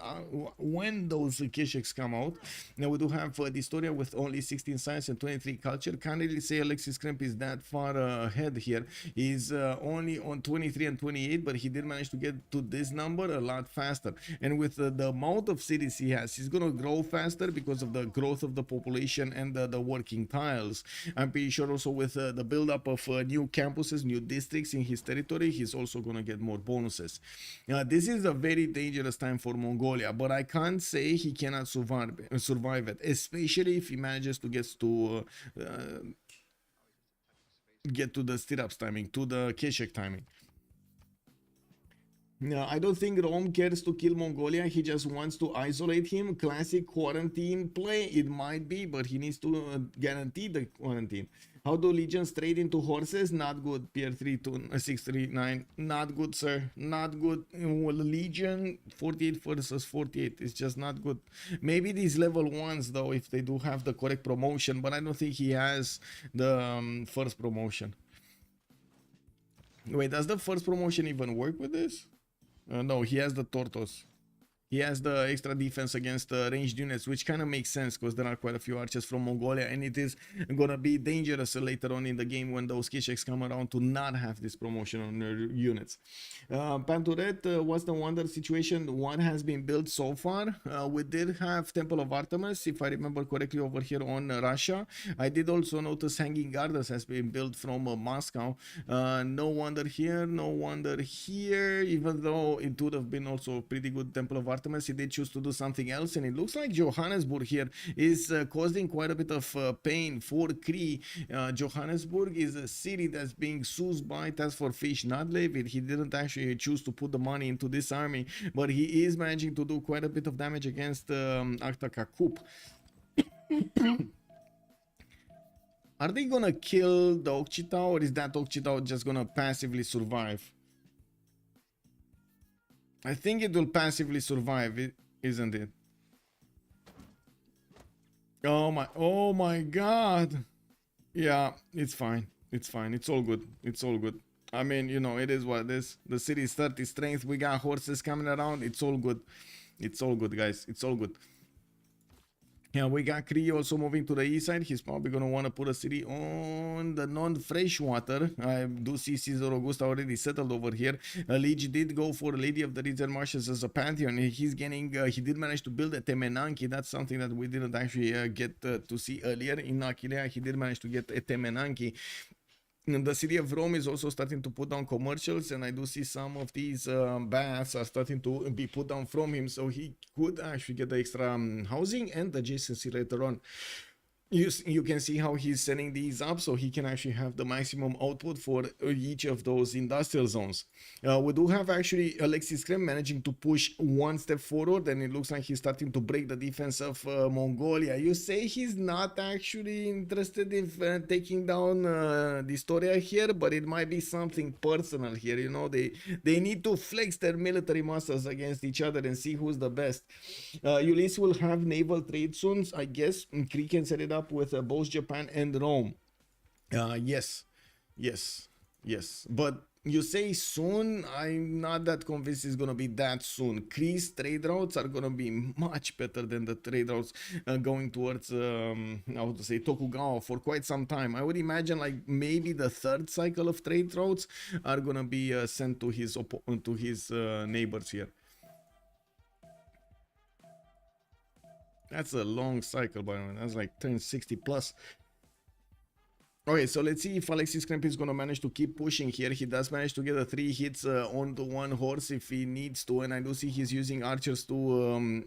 when those Kisheks come out. Now we do have dISTORIA with only 16 science and 23 culture. Can't really say Alexis Krempp is that far ahead here. He's only on 23 and 28, but he did manage to get to this number a lot faster. And with the amount of cities he has, he's gonna grow faster because of the growth of the population and the working tiles. I'm pretty sure also with the build-up of new campuses, new districts in his territory, he's also gonna get more bonuses. This is a very dangerous time for Mongolia, but I can't say he cannot survive it, especially if he manages to get to the stirrups timing, to the Keshek timing. No, I don't think Rome cares to kill Mongolia. He just wants to isolate him. Classic quarantine play. It might be, but he needs to guarantee the quarantine. How do legions trade into horses? Not good. Pier 639. Not good, sir. Not good. Well, legion 48 versus 48 is just not good. Maybe these level ones though, if they do have the correct promotion, but I don't think he has the first promotion. Wait, does the first promotion even work with this? No, he has the Tortoise. He has the extra defense against ranged units, which kind of makes sense because there are quite a few archers from Mongolia, and it is gonna be dangerous later on in the game when those Kisheks come around to not have this promotion on their units. Panturet, what's the wonder situation? What has been built so far? We did have Temple of Artemis, if I remember correctly, over here on Russia. I did also notice Hanging Gardens has been built from Moscow. No wonder here, no wonder here, even though it would have been also a pretty good Temple of Artemis. He did choose to do something else, and it looks like Johannesburg here is causing quite a bit of pain for Cree. Johannesburg is a city that's being soothed by TaskForceFish, not Lege. He didn't actually choose to put the money into this army, but he is managing to do quite a bit of damage against Aktakakub. Are they gonna kill the Okchita, or is that Okchita just gonna passively survive? I think it will passively survive, isn't it? Oh my god. Yeah, it's fine. It's fine. It's all good. It's all good. I mean, you know, it is what it is. The city is 30 strength. We got horses coming around. It's all good. It's all good, guys. It's all good. Yeah, we got Cree also moving to the east side. He's probably going to want to put a city on the non-freshwater. I do see Caesar Augusta already settled over here. Lege did go for Lady of the Reason Marshes as a pantheon. He's getting, he did manage to build a Temenanki. That's something that we didn't actually get to see earlier. In Aquilea, he did manage to get a Temenanki. The city of Rome is also starting to put down commercials, and I do see some of these baths are starting to be put down from him, so he could actually get the extra housing and adjacency later on. You can see how he's setting these up so he can actually have the maximum output for each of those industrial zones. We do have actually Alexis Krempp managing to push one step forward, and it looks like he's starting to break the defense of Mongolia. You say he's not actually interested in taking down dISTORIA here, but it might be something personal here. You know, they need to flex their military muscles against each other and see who's the best. Ulyss will have naval trade soon, I guess. Cree can set it up with both Japan and Rome. Yes, but you say soon. I'm not that convinced it's gonna be that soon. Cree's trade routes are gonna be much better than the trade routes going towards how to say Tokugawa for quite some time. I would imagine like maybe the third cycle of trade routes are gonna be sent to his neighbors here. That's a long cycle, by the way. That's like turn 60 plus. Okay, so let's see if Alexis Krempp is going to manage to keep pushing here. He does manage to get a 3 hits onto one horse if he needs to. And I do see he's using archers to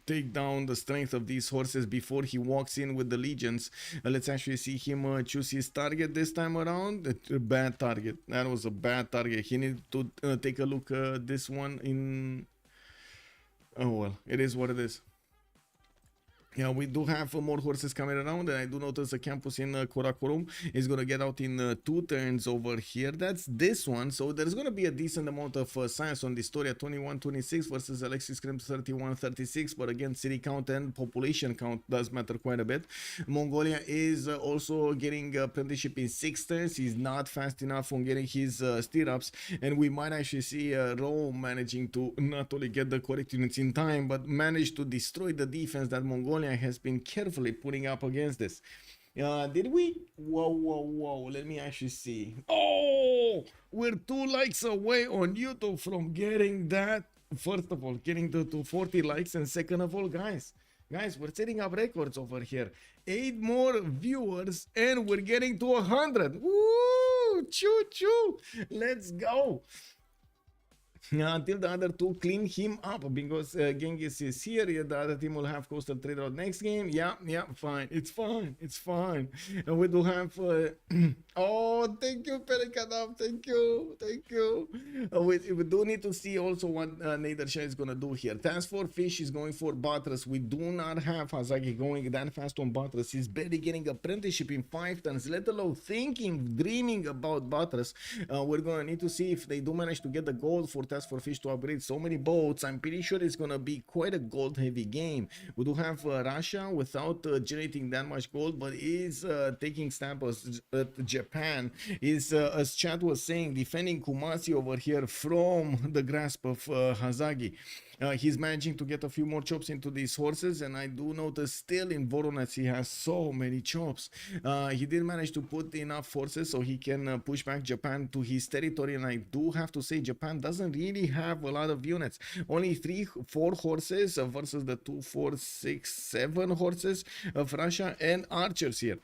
take down the strength of these horses before he walks in with the legions. Let's actually see him choose his target this time around. A bad target. That was a bad target. He needed to take a look at this one in... Oh, well, it is what it is. Yeah, we do have more horses coming around, and I do notice the campus in Karakorum is going to get out in 2 turns over here. That's this one, so there's going to be a decent amount of science on dISTORIA. 21-26 versus Alexis Krempp 31-36, but again, city count and population count does matter quite a bit. Mongolia is also getting apprenticeship in 6 turns. He's not fast enough on getting his stirrups, and we might actually see Rome managing to not only get the correct units in time, but manage to destroy the defense that Mongolia has been carefully putting up against this. Did we? Whoa. Let me actually see. Oh, we're 2 likes away on YouTube from getting that. First of all, getting to 40 likes, and second of all, guys, we're setting up records over here. 8 more viewers, and we're getting to 100. Woo! Choo! Let's go. until the other two clean him up, because Genghis is here. The other team will have coastal trader out next game. Yeah, fine. It's fine. And we do have. Oh, thank you, Pelikadam. Thank you. We do need to see also what Nader Shah is gonna do here. TaskForceFish is going for Batras. We do not have Hazaggi going that fast on Batras. He's barely getting apprenticeship in 5 turns, let alone dreaming about Batras. We're gonna need to see if they do manage to get the gold for TaskForceFish to upgrade so many boats. I'm pretty sure it's gonna be quite a gold heavy game. We do have Russia without generating that much gold, but is taking stamps at Japan. Is as Chat was saying, defending Kumasi over here from the grasp of Hazaggi. He's managing to get a few more chops into these horses, and I do notice still in Voronezh he has so many chops. He did manage to put enough forces so he can push back Japan to his territory, and I do have to say Japan doesn't really have a lot of units. Only 3-4 horses versus the 2, 4, 6, 7 horses of Russia and archers here.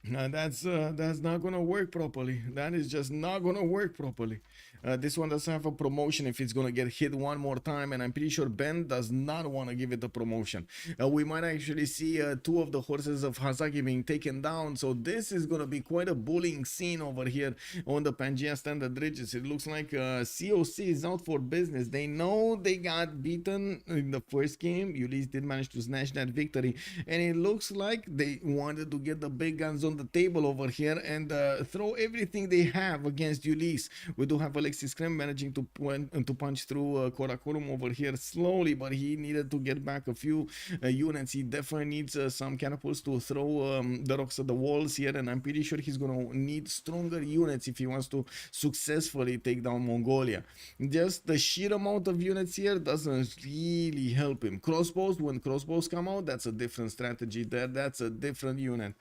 That's not gonna work properly. That is just not gonna work properly. This one doesn't have a promotion if it's gonna get hit one more time, and I'm pretty sure Ben does not want to give it a promotion. We might actually see 2 of the horses of Hazaggi being taken down, so this is gonna be quite a bullying scene over here on the Pangea Standard Ridges. It looks like COC is out for business. They know they got beaten in the first game. Ulyss did manage to snatch that victory, and it looks like they wanted to get the big guns on the table over here and throw everything they have against Ulyss. We do have Alexis Krempp managing to punch through Karakorum over here slowly, but he needed to get back a few units. He definitely needs some catapults to throw the rocks at the walls here, and I'm pretty sure he's gonna need stronger units if he wants to successfully take down Mongolia. Just the sheer amount of units here doesn't really help him. Crossbows, when crossbows come out, that's a different strategy there. That's a different unit.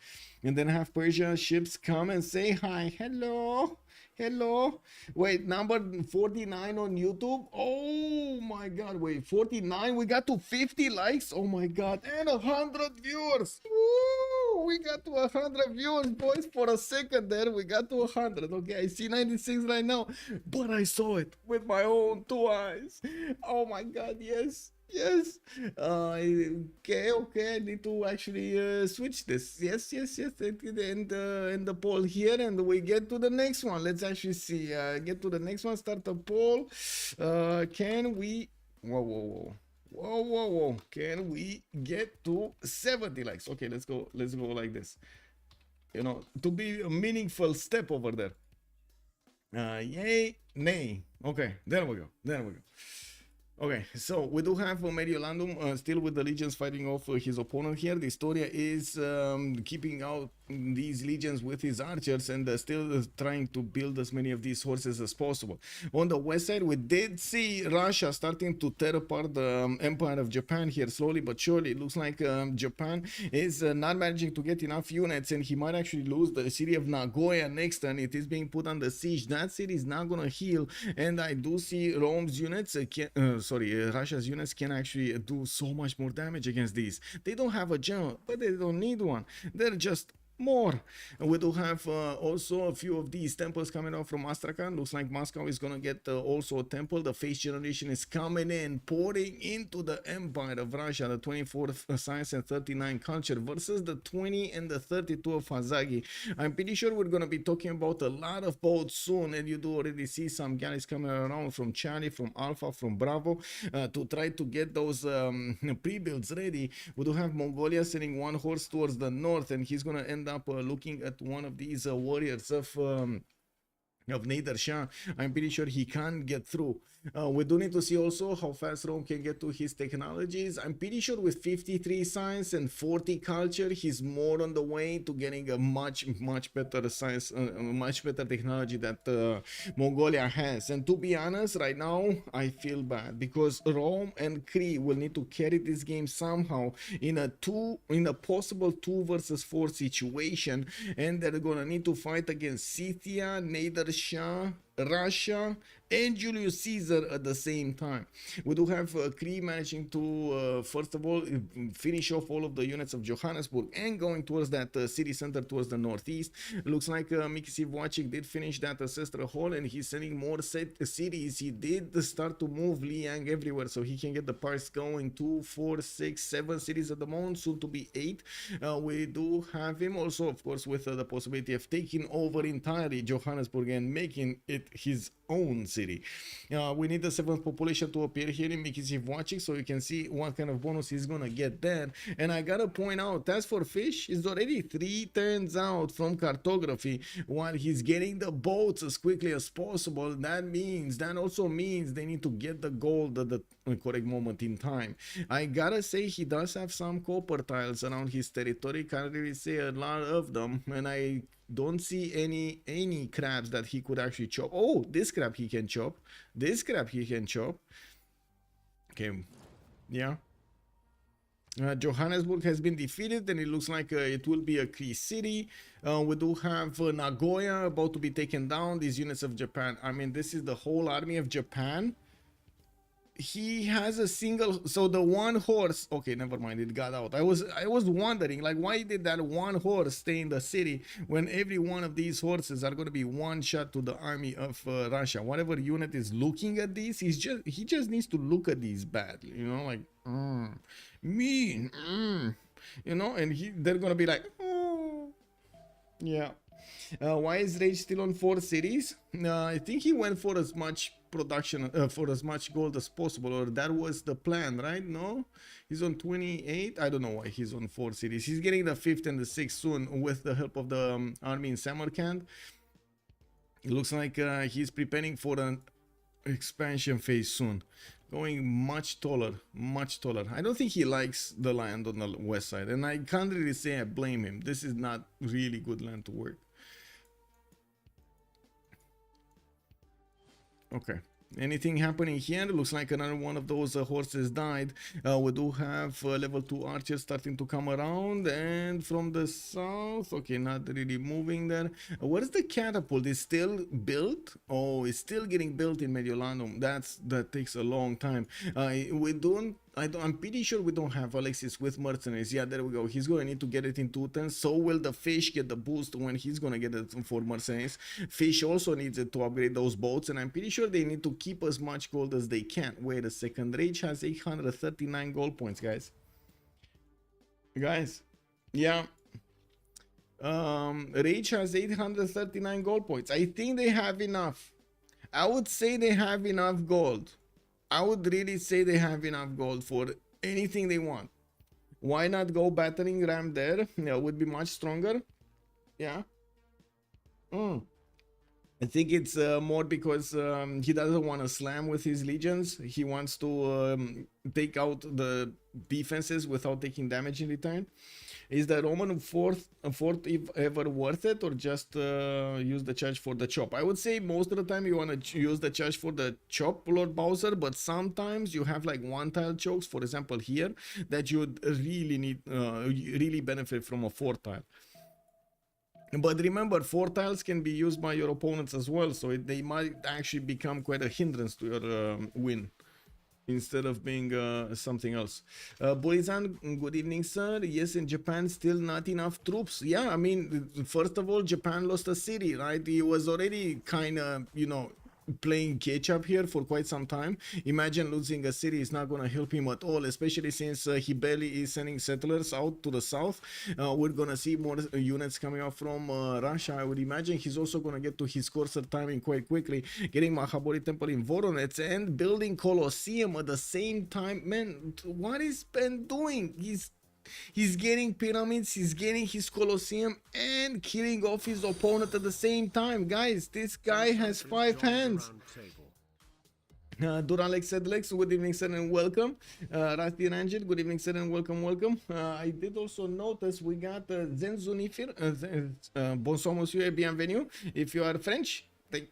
And then have Persia ships come and say hi. Hello. Wait, number 49 on YouTube. Oh my god, wait, 49. We got to 50 likes. Oh my god, and 100 viewers. Woo! We got to 100 viewers, boys. For a second there, we got to 100. Okay, I see 96 right now, but I saw it with my own 2 eyes. Oh my god, yes. Okay, I need to actually switch this. Yes, and the poll here, and we get to the next one. Let's actually see. Get to the next one. Start the poll. Can we? Whoa. Can we get to 70 likes? Okay, let's go like this. You know, to be a meaningful step over there. Yay, nay. Okay, there we go. Okay, so we do have Mediolandum still with the legions fighting off his opponent here. dISTORIA is keeping out these legions with his archers and still trying to build as many of these horses as possible. On the west side, we did see Russia starting to tear apart the Empire of Japan here slowly but surely. It looks like Japan is not managing to get enough units, and he might actually lose the city of Nagoya next turn. It is being put under siege. That city is not gonna heal, and I do see Rome's units Russia's units can actually do so much more damage against these. They don't have a general, but they don't need one. They're just more. And we do have also a few of these temples coming out from Astrakhan. Looks like Moscow is gonna get also a temple. The face generation is coming in, pouring into the Empire of Russia. The 24th science and 39 culture versus the 20 and the 32 of Hazaggi. I'm pretty sure we're gonna be talking about a lot of boats soon, and you do already see some galleys coming around from Charlie, from Alpha, from Bravo to try to get those pre-builds ready. We do have Mongolia sending one horse towards the north, and he's gonna end up looking at one of these warriors of Nader Shah. I'm pretty sure he can't get through. We do need to see also how fast Rome can get to his technologies. I'm pretty sure with 53 science and 40 culture, he's more on the way to getting a much better science, much better technology that Mongolia has. And to be honest, right now I feel bad because Rome and Cree will need to carry this game somehow in a possible 2 versus 4 situation, and they're gonna need to fight against Scythia, Nader Shah, Russia, and Julius Caesar at the same time. We do have Cree managing to, first of all, finish off all of the units of Johannesburg and going towards that city center towards the northeast. Looks like Miki Civ6 did finish that ancestral hall, and he's sending more cities. He did start to move Liang everywhere so he can get the parts going. 2, 4, 6, 7 cities at the moment, soon to be 8. We do have him also, of course, with the possibility of taking over entirely Johannesburg and making it his own city. We need the 7th population to appear here in Miki Civ6 so you can see what kind of bonus he's gonna get there. And I gotta point out, TaskForceFish is already 3 turns out from cartography while he's getting the boats as quickly as possible. That also means they need to get the gold at the correct moment in time. I gotta say he does have some copper tiles around his territory, can't really say a lot of them, and I don't see any crabs that he could actually chop. Oh, this crab he can chop. This crab he can chop. Okay, yeah. Johannesburg has been defeated, and it looks like it will be a Cree city. We do have Nagoya about to be taken down. These units of Japan. I mean, this is the whole army of Japan. He has a single, so the one horse, okay, never mind, it got out. I was wondering, like, why did that one horse stay in the city when every one of these horses are going to be one shot to the army of Russia? Whatever unit is looking at these, he just needs to look at these badly, you know, like mean, you know, and they're gonna be like, oh, yeah. Why is Rage still on 4 cities? I think he went for as much production, for as much gold as possible, or that was the plan, right? No, he's on 28. I don't know why he's on 4 cities. He's getting the 5th and the 6th soon with the help of the army in Samarkand. It looks like he's preparing for an expansion phase soon, going much taller, much taller. I don't think he likes the land on the west side, and I can't really say I blame him. This is not really good land to work. Okay, anything happening here? Looks like another one of those horses died. We do have level 2 archers starting to come around, and from the south, okay, not really moving there. What is the catapult? Is still built? Oh, it's still getting built in Mediolanum. That takes a long time. I'm pretty sure we don't have Alexis with mercenaries. Yeah, there we go. He's going to need to get it in 2 turns. So will the fish get the boost when he's going to get it for mercenaries. Fish also needs it to upgrade those boats, and I'm pretty sure they need to keep as much gold as they can. Wait a second. Rage has 839 gold points, guys. Yeah. Rage has 839 gold points. I think they have enough. I would say they have enough gold. I would really say they have enough gold for anything they want. Why not go battering ram there? Yeah, would be much stronger. Yeah. I think it's more because he doesn't want to slam with his legions. He wants to take out the defenses without taking damage in return. Is the Roman fourth ever worth it, or just use the charge for the chop? I would say most of the time you want to use the charge for the chop, Lord Bowser, but sometimes you have like 1-tile chokes, for example here, that you would really need, really benefit from a 4-tile. But remember, 4 tiles can be used by your opponents as well, so they might actually become quite a hindrance to your win, instead of being something else. Borizan, good evening, sir. Yes, in Japan, still not enough troops. Yeah, I mean, first of all, Japan lost a city, right? He was already kind of, you know, playing catch up here for quite some time. Imagine losing a city is not going to help him at all, especially since he barely is sending settlers out to the south. We're going to see more units coming up from Russia. I would imagine he's also going to get to his courser timing quite quickly, getting Mahabori Temple in Voronezh and building Colosseum at the same time. Man, what is Ben doing? He's getting pyramids, he's getting his Colosseum, and killing off his opponent at the same time. Guys, this guy has 5 hands. Duralex said, Lex, good evening, sir, and welcome. Rasti Rangel, good evening, sir, and welcome. I did also notice we got Zenzunifir. Bonsoir, monsieur, et bienvenue. If you are French,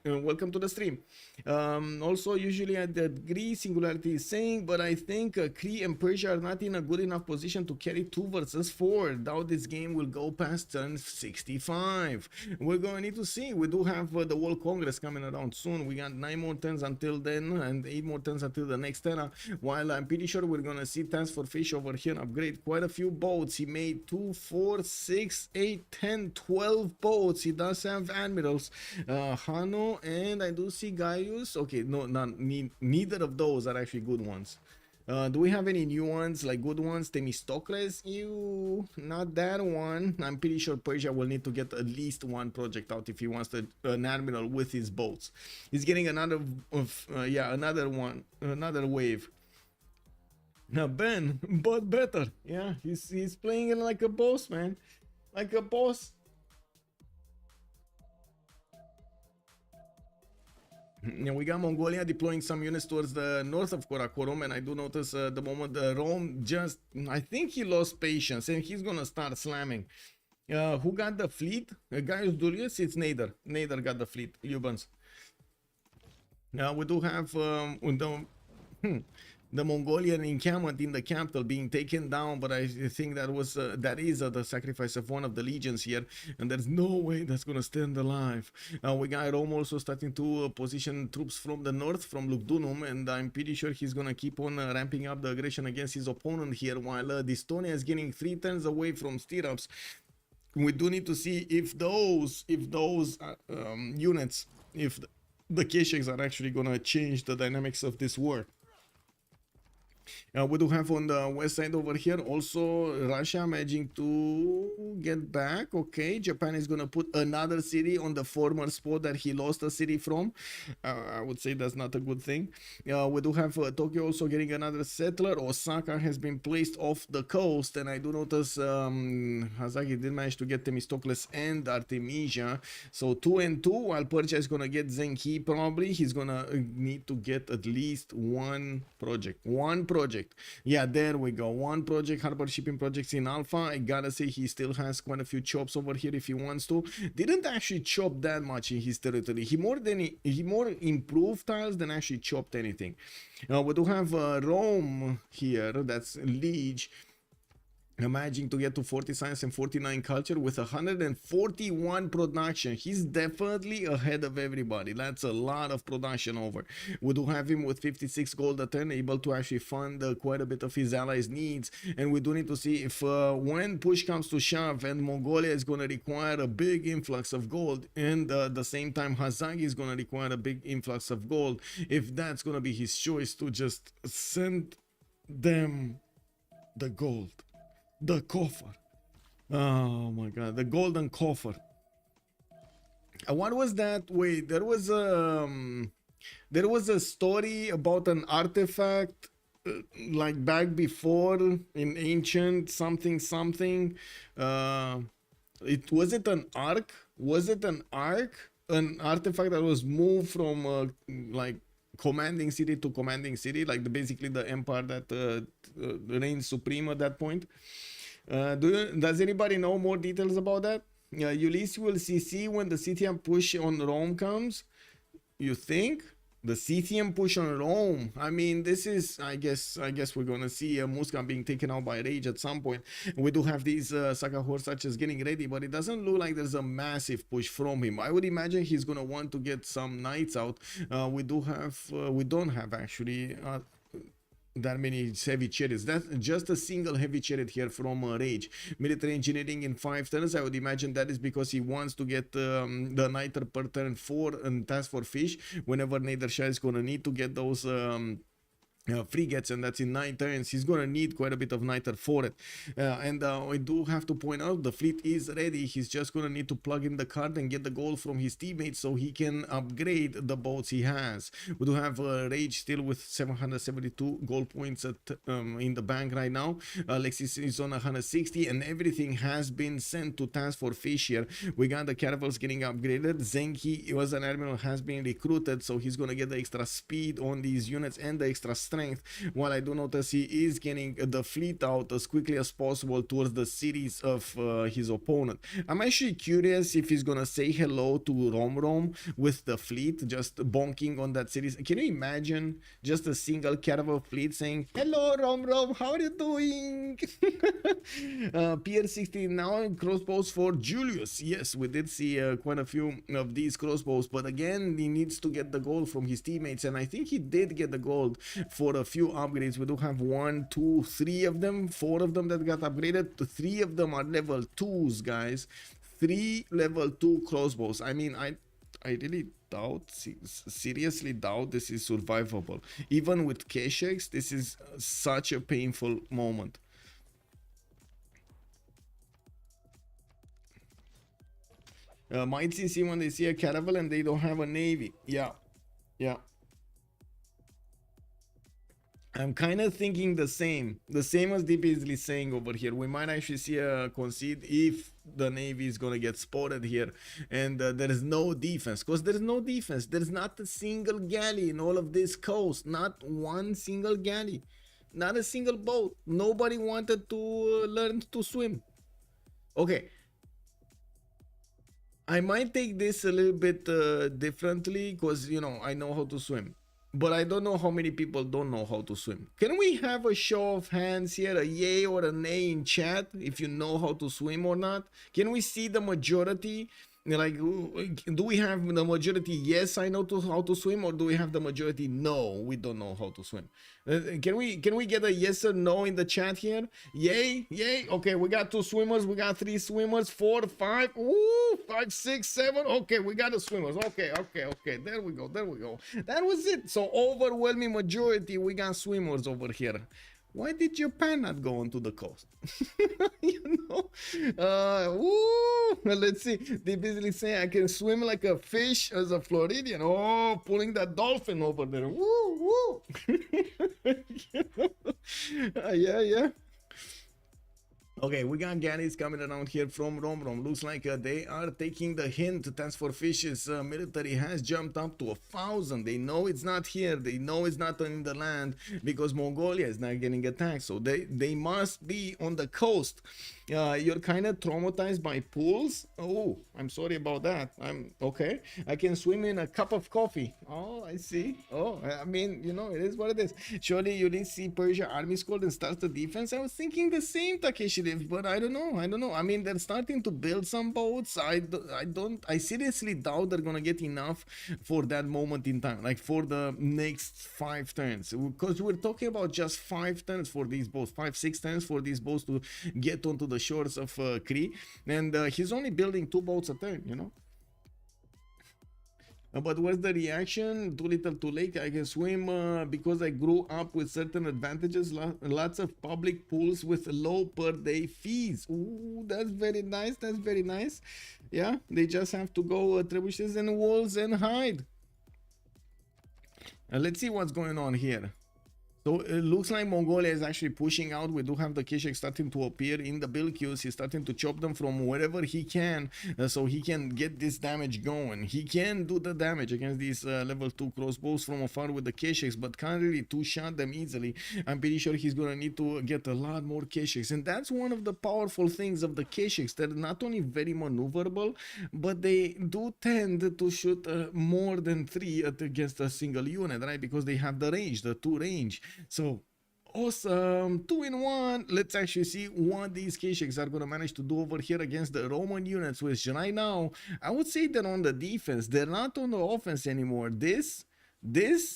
Welcome to the stream. Also, usually I agree Singularity is saying, but I think Cree and Persia are not in a good enough position to carry 2 versus 4. Doubt this game will go past turn 65. We're going to need to see. We do have the World Congress coming around soon. We got 9 more turns until then and 8 more turns until the next era. While I'm pretty sure we're going to see TaskForceFish over here upgrade quite a few boats. He made 2, 4, 6, 8, 10, 12 boats. He does have admirals. Hano, and I do see Gaius. Okay, no, neither of those are actually good ones. Do we have any new ones, like good ones? Themistocles? Ew, not that one. I'm pretty sure Persia will need to get at least one project out if he wants an admiral with his boats. He's getting another another one, another wave. Now Ben, but better. Yeah, he's playing it like a boss, man, like a boss. Yeah, we got Mongolia deploying some units towards the north of Karakorum, and I do notice the moment Rome just, I think he lost patience, and he's gonna start slamming. Who got the fleet? Gaius Julius? It's Nader. Nader got the fleet. Lubans. Now we do have the Mongolian encampment in the capital being taken down, but I think that was that is the sacrifice of one of the legions here, and there's no way that's gonna stand alive. We got Rome also starting to position troops from the north, from Lugdunum, and I'm pretty sure he's gonna keep on ramping up the aggression against his opponent here, while dISTORIA is getting 3 turns away from stirrups. We do need to see if those units, if the Kesheks are actually gonna change the dynamics of this war. We do have on the west side over here also Russia managing to get back. Okay, Japan is gonna put another city on the former spot that he lost a city from. I would say that's not a good thing. We do have Tokyo also getting another settler. Osaka has been placed off the coast, and I do notice Hazaggi did manage to get Themistocles and Artemisia, so 2 and 2, while Persia is gonna get Zenki. Probably he's gonna need to get at least one project. Yeah, there we go. One project. Harbor shipping projects in alpha. I gotta say he still has quite a few chops over here if he wants to. Didn't actually chop that much in his territory. He more improved tiles than actually chopped anything. We do have Rome here. That's Lege. Managing to get to 40 science and 49 culture with 141 production. He's definitely ahead of everybody. That's a lot of production over. We do have him with 56 gold a turn, able to actually fund quite a bit of his allies' needs. And we do need to see if when push comes to shove and Mongolia is going to require a big influx of gold, and at the same time Hazaggi is going to require a big influx of gold, if that's going to be his choice to just send them the gold. The coffer. Oh my god, the golden coffer. What was that? Wait, there was a story about an artifact like back before in ancient something. It was it an ark? Was it an ark? An artifact that was moved from like commanding city to commanding city, like basically the empire that reigns supreme at that point. Does anybody know more details about that? Ulyss will CC when the Scythian push on Rome comes. You think? The Scythian push on Rome. I mean, this is, I guess we're gonna see Muskan being taken out by Rage at some point. We do have these Saka horse such as getting ready, but it doesn't look like there's a massive push from him. I would imagine he's gonna want to get some knights out. We don't have actually that many heavy chariots. That's just a single heavy chariot here from Rage. Military engineering in 5 turns. I would imagine that is because he wants to get the niter per turn 4 and TaskForceFish whenever Nader Shah is gonna need to get those frigates, and that's in 9 turns. He's gonna need quite a bit of niter for it, and I do have to point out the fleet is ready. He's just gonna need to plug in the card and get the gold from his teammates so he can upgrade the boats he has. We do have Rage still with 772 gold points at, in the bank right now. Alexis is on 160, and everything has been sent to TaskForceFish here. We got the caravels getting upgraded. Zenki was an admiral, has been recruited, so he's gonna get the extra speed on these units and the extra stats strength, while I do notice he is getting the fleet out as quickly as possible towards the cities of his opponent. I'm actually curious if he's gonna say hello to Romrom with the fleet just bonking on that city. Can you imagine just a single caravan fleet saying, "Hello Romrom, how are you doing?" Pier 60 now in crossbows for Julius. Yes, we did see quite a few of these crossbows, but again, he needs to get the gold from his teammates, and I think he did get the gold for a few upgrades. We do have 1, 2, 3 of them, 4 of them that got upgraded. 3 of them are level 2s, guys. 3 level 2 crossbows. I mean, I really doubt, seriously doubt this is survivable. Even with K-Shex, this is such a painful moment. Might see when they see a caravel and they don't have a navy. Yeah. I'm kind of thinking the same as DPSly saying over here. We might actually see a concede if the navy is gonna get spotted here, and there is no defense. Because there is no defense. There's not a single galley in all of this coast. Not one single galley. Not a single boat. Nobody wanted to learn to swim. Okay. I might take this a little bit differently because, you know, I know how to swim. But I don't know how many people don't know how to swim. Can we have a show of hands here, a yay or a nay in chat, if you know how to swim or not? Can we see the majority? Like, do we have the majority, yes, I know how to swim, or do we have the majority, no, we don't know how to swim? Can we get a yes or no in the chat here? Yay, yay. Okay, we got 2 swimmers, we got 3 swimmers, 4, 5, ooh, 5, 6, 7. Okay, we got the swimmers. Okay. There we go. That was it. So overwhelming majority, we got swimmers over here. Why did Japan not go onto the coast? You know? Let's see. They basically say I can swim like a fish as a Floridian. Oh, pulling that dolphin over there. Woo. Yeah. Okay, we got galleys coming around here from Romrom. Looks like they are taking the hint. TaskForceFish's military has jumped up to 1,000. They know it's not here. They know it's not in the land because Mongolia is not getting attacked. So they must be on the coast. You're kind of traumatized by pools. Oh, I'm sorry about that. I'm okay. I can swim in a cup of coffee. Oh, I see. Oh, I mean, you know, it is what it is. Surely Ulyss see Persia army squad and starts the defense. I was thinking the same, Takeshi, but I don't know. I mean, they're starting to build some boats. I seriously doubt they're gonna get enough for that moment in time, like for the next 5 turns, because we're talking about just 5 turns for these boats, 5, 6 turns for these boats to get onto the shores of Cree, and he's only building 2 boats a turn, you know. But what's the reaction? Too little too late. I can swim because I grew up with certain advantages. Lots of public pools with low per day fees. Ooh, that's very nice. That's very nice. Yeah, they just have to go trebuchets and walls and hide. Let's see what's going on here. So it looks like Mongolia is actually pushing out. We do have the K-Shex starting to appear in the build queues. He's starting to chop them from wherever he can, so he can get this damage going. He can do the damage against these level 2 crossbows from afar with the K-Shex, but can't really 2-shot them easily. I'm pretty sure he's gonna need to get a lot more K-Shex, and that's one of the powerful things of the K-Shex. They're not only very maneuverable, but they do tend to shoot more than 3 against a single unit, right? Because they have the range, the 2 range. So awesome, 2 in 1. Let's actually see what these K-Shex are gonna manage to do over here against the Roman units, which right now I would say they're on the defense. They're not on the offense anymore. This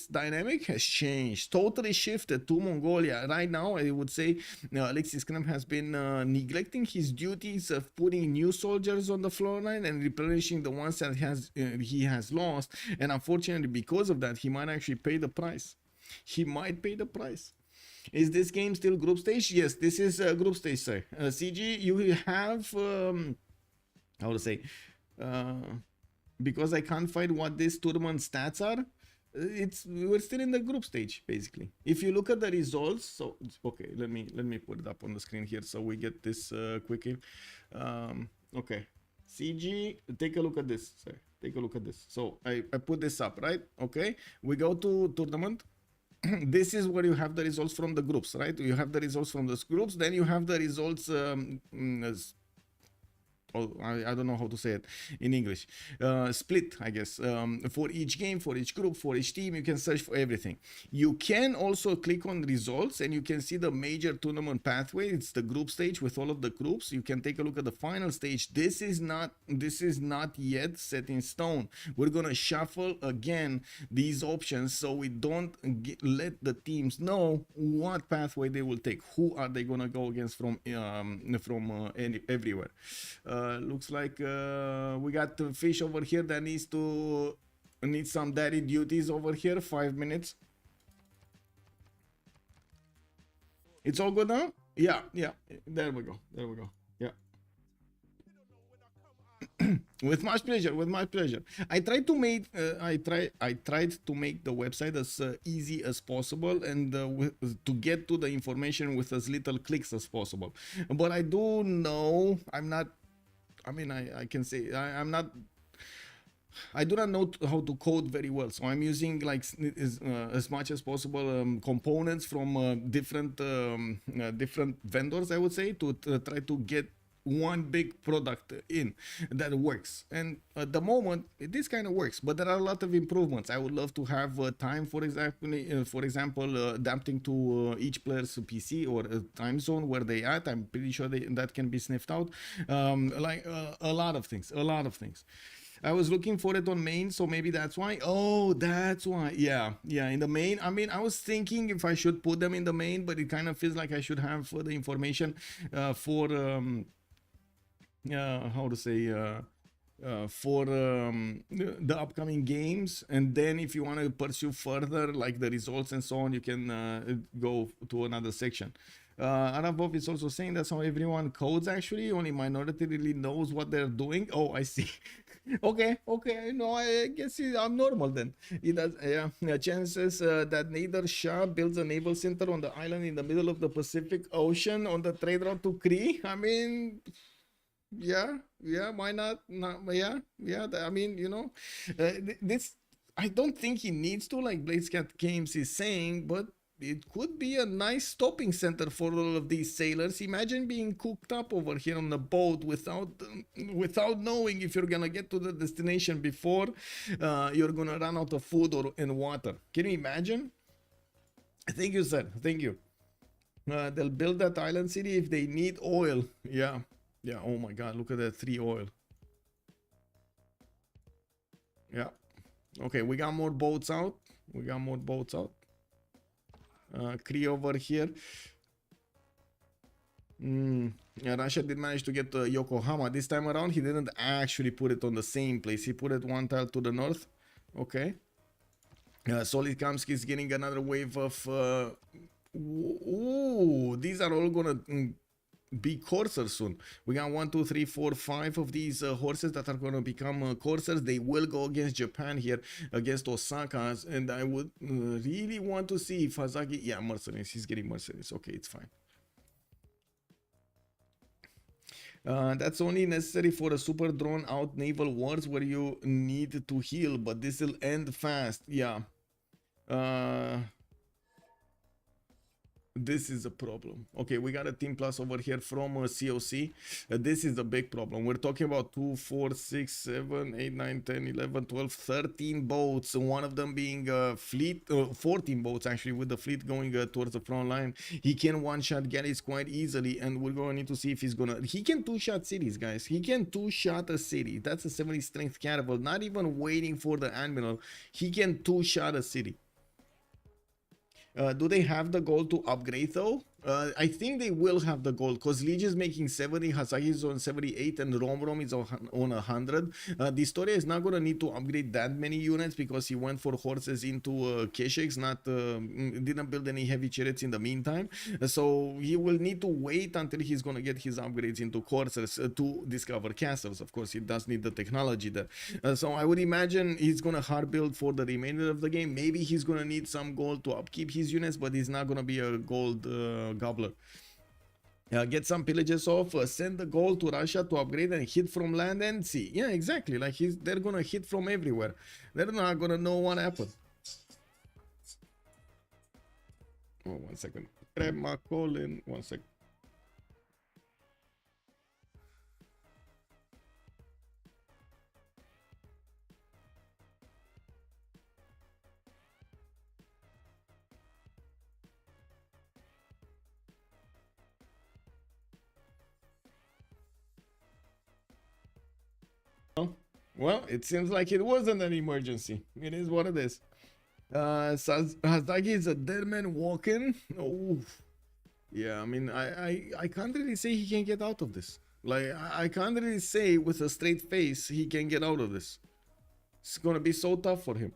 dynamic has changed, totally shifted to Mongolia. Right now, I would say Alexis Krempp has been neglecting his duties of putting new soldiers on the floor line and replenishing the ones that he has lost. And unfortunately, because of that, he might actually pay the price. He might pay the price. Is this game still group stage? Yes, this is group stage, sir. CG, you have how to say, because I can't find what this tournament stats are. We're still in the group stage basically. If you look at the results, so okay, let me put it up on the screen here so we get this quickly. Okay, CG, take a look at this, sir. Take a look at this. So I put this up, right? Okay, we go to tournament. this is where you have the results from the groups, right? You have the results from those groups, then you have the results I don't know how to say it in English. Split, I guess, for each game, for each group, for each team. You can search for everything. You can also click on results and you can see the major tournament pathway. It's the group stage with all of the groups. You can take a look at the final stage. This is not yet set in stone. We're gonna shuffle again these options so we don't let the teams know what pathway they will take. Who are they gonna go against from everywhere? Looks like we got the fish over here that needs some daddy duties over here. 5 minutes. It's all good now? Yeah. There we go. Yeah. With much pleasure. I tried to make I tried to make the website as easy as possible and to get to the information with as little clicks as possible. But I do know I can say I do not know how to code very well, so I'm using like as much as possible components from different vendors, I would say, to try to get one big product in that works. And at the moment this kind of works, but there are a lot of improvements. I would love to have time, for example, adapting to each player's PC or time zone where they at. I'm pretty sure that can be sniffed out. Like a lot of things. I was looking for it on main, so maybe that's why. Oh, that's why. Yeah, in the main. I mean, I was thinking if I should put them in the main, but it kind of feels like I should have the information for how to say for the upcoming games, and then if you want to pursue further like the results and so on, you can go to another section. Arabov is also saying that's how everyone codes. Actually, only minority really knows what they're doing. Oh, I see. okay, no, I guess I'm normal then. It does, yeah. Chances that Nader Shah builds a naval center on the island in the middle of the Pacific Ocean on the trade route to Cree. I mean, yeah, why not? Yeah. I mean, you know, this. I don't think he needs to, like BlazeCat Games is saying, but it could be a nice stopping center for all of these sailors. Imagine being cooked up over here on the boat without knowing if you're gonna get to the destination before you're gonna run out of food and water. Can you imagine? Thank you, sir. Thank you. They'll build that island city if they need oil. Yeah. Oh my God, look at that 3 oil. Yeah. Okay, we got more boats out. Cree over here. Yeah, Russia did manage to get Yokohama. This time around, he didn't actually put it on the same place. He put it one tile to the north. Okay. Solid Kamsky is getting another wave of... ooh, these are all gonna... be coursers soon. We got 1, 2, 3, 4, 5 of these horses that are going to become coursers. They will go against Japan here, against Osaka's, and I would really want to see if Hazaggi... yeah, mercenaries. He's getting mercenaries. Okay, it's fine. That's only necessary for a super drawn out naval wars where you need to heal, but this will end fast. Yeah. This is a problem. Okay, we got a team plus over here from COC. This is a big problem. We're talking about 2, 4, 6, 7, 8, 9, 10, 11, 12, 13 boats. One of them being fleet, 14 boats actually, with the fleet going towards the front line. He can one-shot galleys quite easily, and we're going to need to see if he's gonna... he can two-shot cities, guys. He can two-shot a city. That's a 70 strength cannibal. Not even waiting for the admiral. He can two-shot a city. Do they have the gold to upgrade though? I think they will have the gold because Lege is making 70, Hazaggi is on 78, and Romrom is on 100. dISTORIA is not going to need to upgrade that many units because he went for horses into Keshex, didn't build any heavy chariots in the meantime. So he will need to wait until he's going to get his upgrades into coursers to discover castles. Of course, he does need the technology there. So I would imagine he's going to hard build for the remainder of the game. Maybe he's going to need some gold to upkeep his units, but he's not going to be a gold gobbler. Get some pillages off, send the gold to Russia to upgrade and hit from land and sea. Yeah, exactly. Like they're gonna hit from everywhere. They're not gonna know what happened. Oh, 1 second. Grab my colon. 1 second. Well, it seems like it wasn't an emergency. It is what it is. Hazaggi is a dead man walking. Oh, yeah. I mean, I can't really say he can get out of this. Like, I can't really say with a straight face he can get out of this. It's gonna be so tough for him.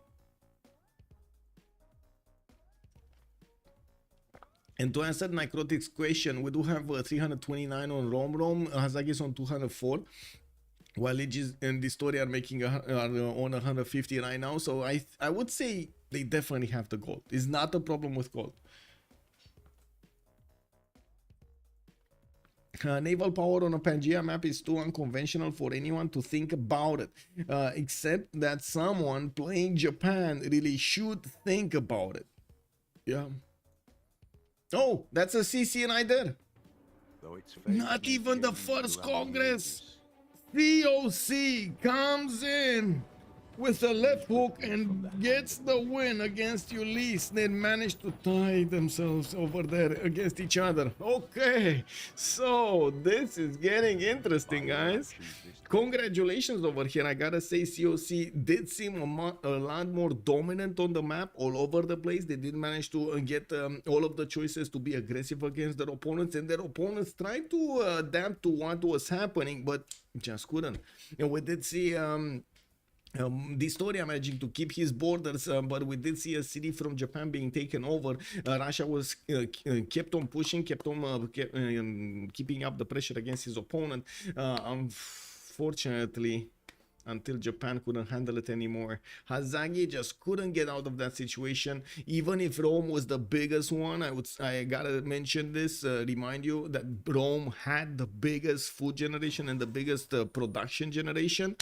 And to answer Necrotic's question, we do have 329 on Romrom. Hazaggi is on 204. While Lege and dISTORIA are making are on 150 right now, so I would say they definitely have the gold. It's not a problem with gold. Naval power on a Pangea map is too unconventional for anyone to think about it, except that someone playing Japan really should think about it. Yeah. Oh, that's a CC Nader. Not even the first Congress. COC comes in with a left hook and gets the win against Ulyss. They managed to tie themselves over there against each other. Okay, so this is getting interesting, guys. Congratulations over here. I gotta say, COC did seem a lot more dominant on the map all over the place. They did manage to get all of the choices to be aggressive against their opponents, and their opponents tried to adapt to what was happening, but just couldn't. And we did see dISTORIA managing to keep his borders, but we did see a city from Japan being taken over. Russia was kept on pushing, kept on keeping up the pressure against his opponent. Unfortunately, until Japan couldn't handle it anymore, Hazaggi just couldn't get out of that situation. Even if Rome was the biggest one, I gotta mention this, remind you that Rome had the biggest food generation and the biggest production generation.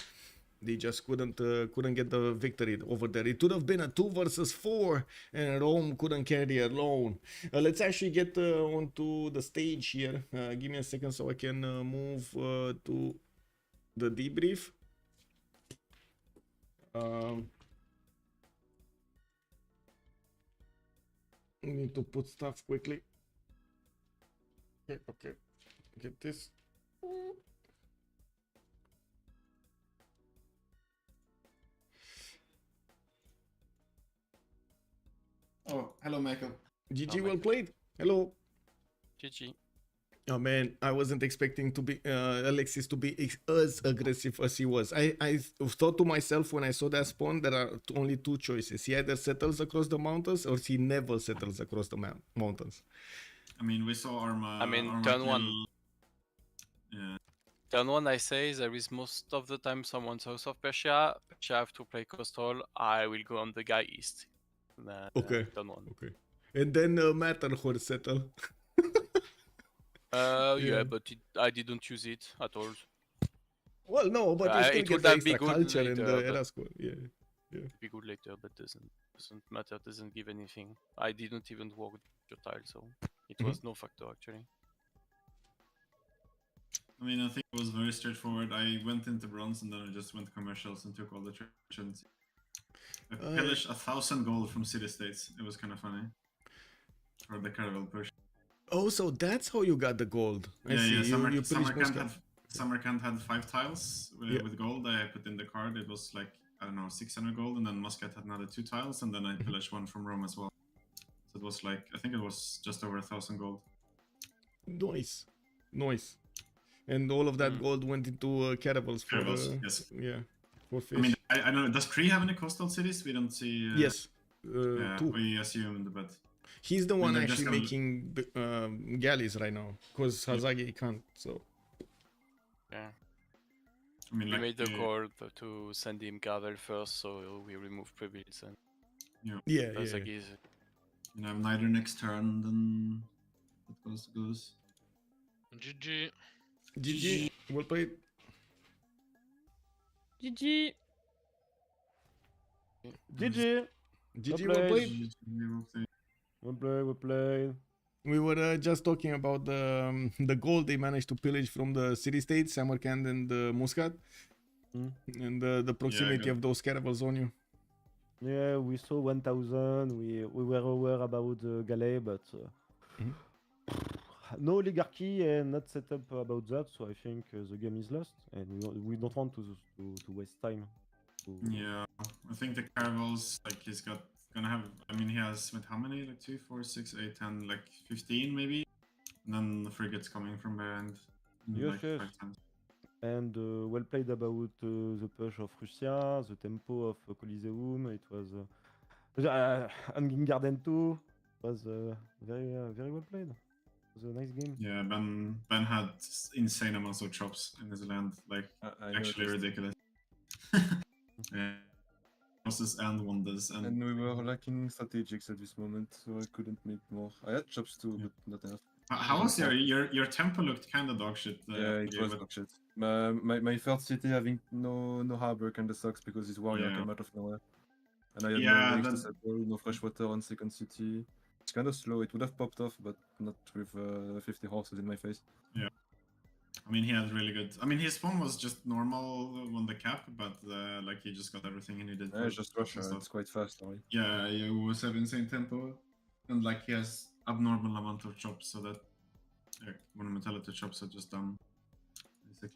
They just couldn't get the victory over there. It would have been a 2 versus 4, and Rome couldn't carry alone. Let's actually get onto the stage here. Give me a second so I can move to the debrief. Need to put stuff quickly. Okay. Get this. Oh, hello, Michael. GG, well played. Hello. GG. Oh man, I wasn't expecting to be Alexis to be as aggressive as he was. I thought to myself when I saw that spawn, there are only 2 choices. He either settles across the mountains or he never settles across the mountains. I mean, we saw Arma. I mean, Arma turn kill... 1. Yeah. Turn 1, I say there is most of the time someone south of Persia. Persia have to play coastal. I will go on the guy east. Okay. Turn 1. Okay. And then Matterhorn settle. Yeah, but I didn't use it at all. Well, no, but you still it get would the have been extra good culture later, and the era score. Yeah. Be good later, but doesn't matter. Doesn't give anything. I didn't even work your tile, so it was no factor actually. I mean, I think it was very straightforward. I went into bronze and then I just went commercials and took all the Trojans. I pillaged 1,000 gold from city states. It was kind of funny. For the caravel push. Oh, so that's how you got the gold. I see. Yeah. Samarkand had 5 tiles with gold. I put in the card. It was like, I don't know, 600 gold, and then Muscat had another 2 tiles, and then I pillaged 1 from Rome as well. So it was like, I think it was just over 1,000 gold. Nice. And all of that gold went into caravels for yes. Yeah, for fish. I mean, I don't know. Does Cree have any coastal cities? We don't see. Yes. 2. We assumed, but he's the one actually making galleys right now, because Hazaggi can't. So. Yeah. I mean, we like, made the call to send him Gavel first, so we remove Prevills and Hazaggi is... You know, neither next turn, then it goes. GG. Well played. GG. GG. Well played. We play. We were just talking about the gold they managed to pillage from the city-states, Samarkand and Muscat, and the proximity of those caravels on you. Yeah, we saw 1,000. We were aware about the galley, but no oligarchy and not set up about that. So I think the game is lost, and we don't want to waste time. Yeah, I think the caravels, like he's gonna have. I mean, he has with how many? Like 2, 4, 6, 8, 10, like 15 maybe. And then the frigates coming from behind. Yes, Like yes. 5 times. And well played about the push of Russia, the tempo of Coliseum. It was and Garden 2 was very well played. It was a nice game. Yeah, Ben had insane amounts of chops in his land, like I actually noticed. ridiculous. Yeah, losses and wonders, and And we were lacking strategics at this moment, so I couldn't make more. I had chops too, but not enough. how was your tempo looked kind of dog shit. Yeah, it was but- dog shit. My third city having no harbor kind of sucks because his warrior Yeah. came out of nowhere. And I had Yeah, no lakes to that- settle, no fresh water on second city. It's kind of slow. It would have popped off, but not with 50 horses in my face. I mean, he had really good. I mean, his spawn was just normal on the cap, but like he just got everything he needed. Yeah, for it's just Russia. stuff. It's quite fast, right? Yeah, he always have insane tempo, and like he has abnormal amount of chops, so that monumentality chops are just done. Basically.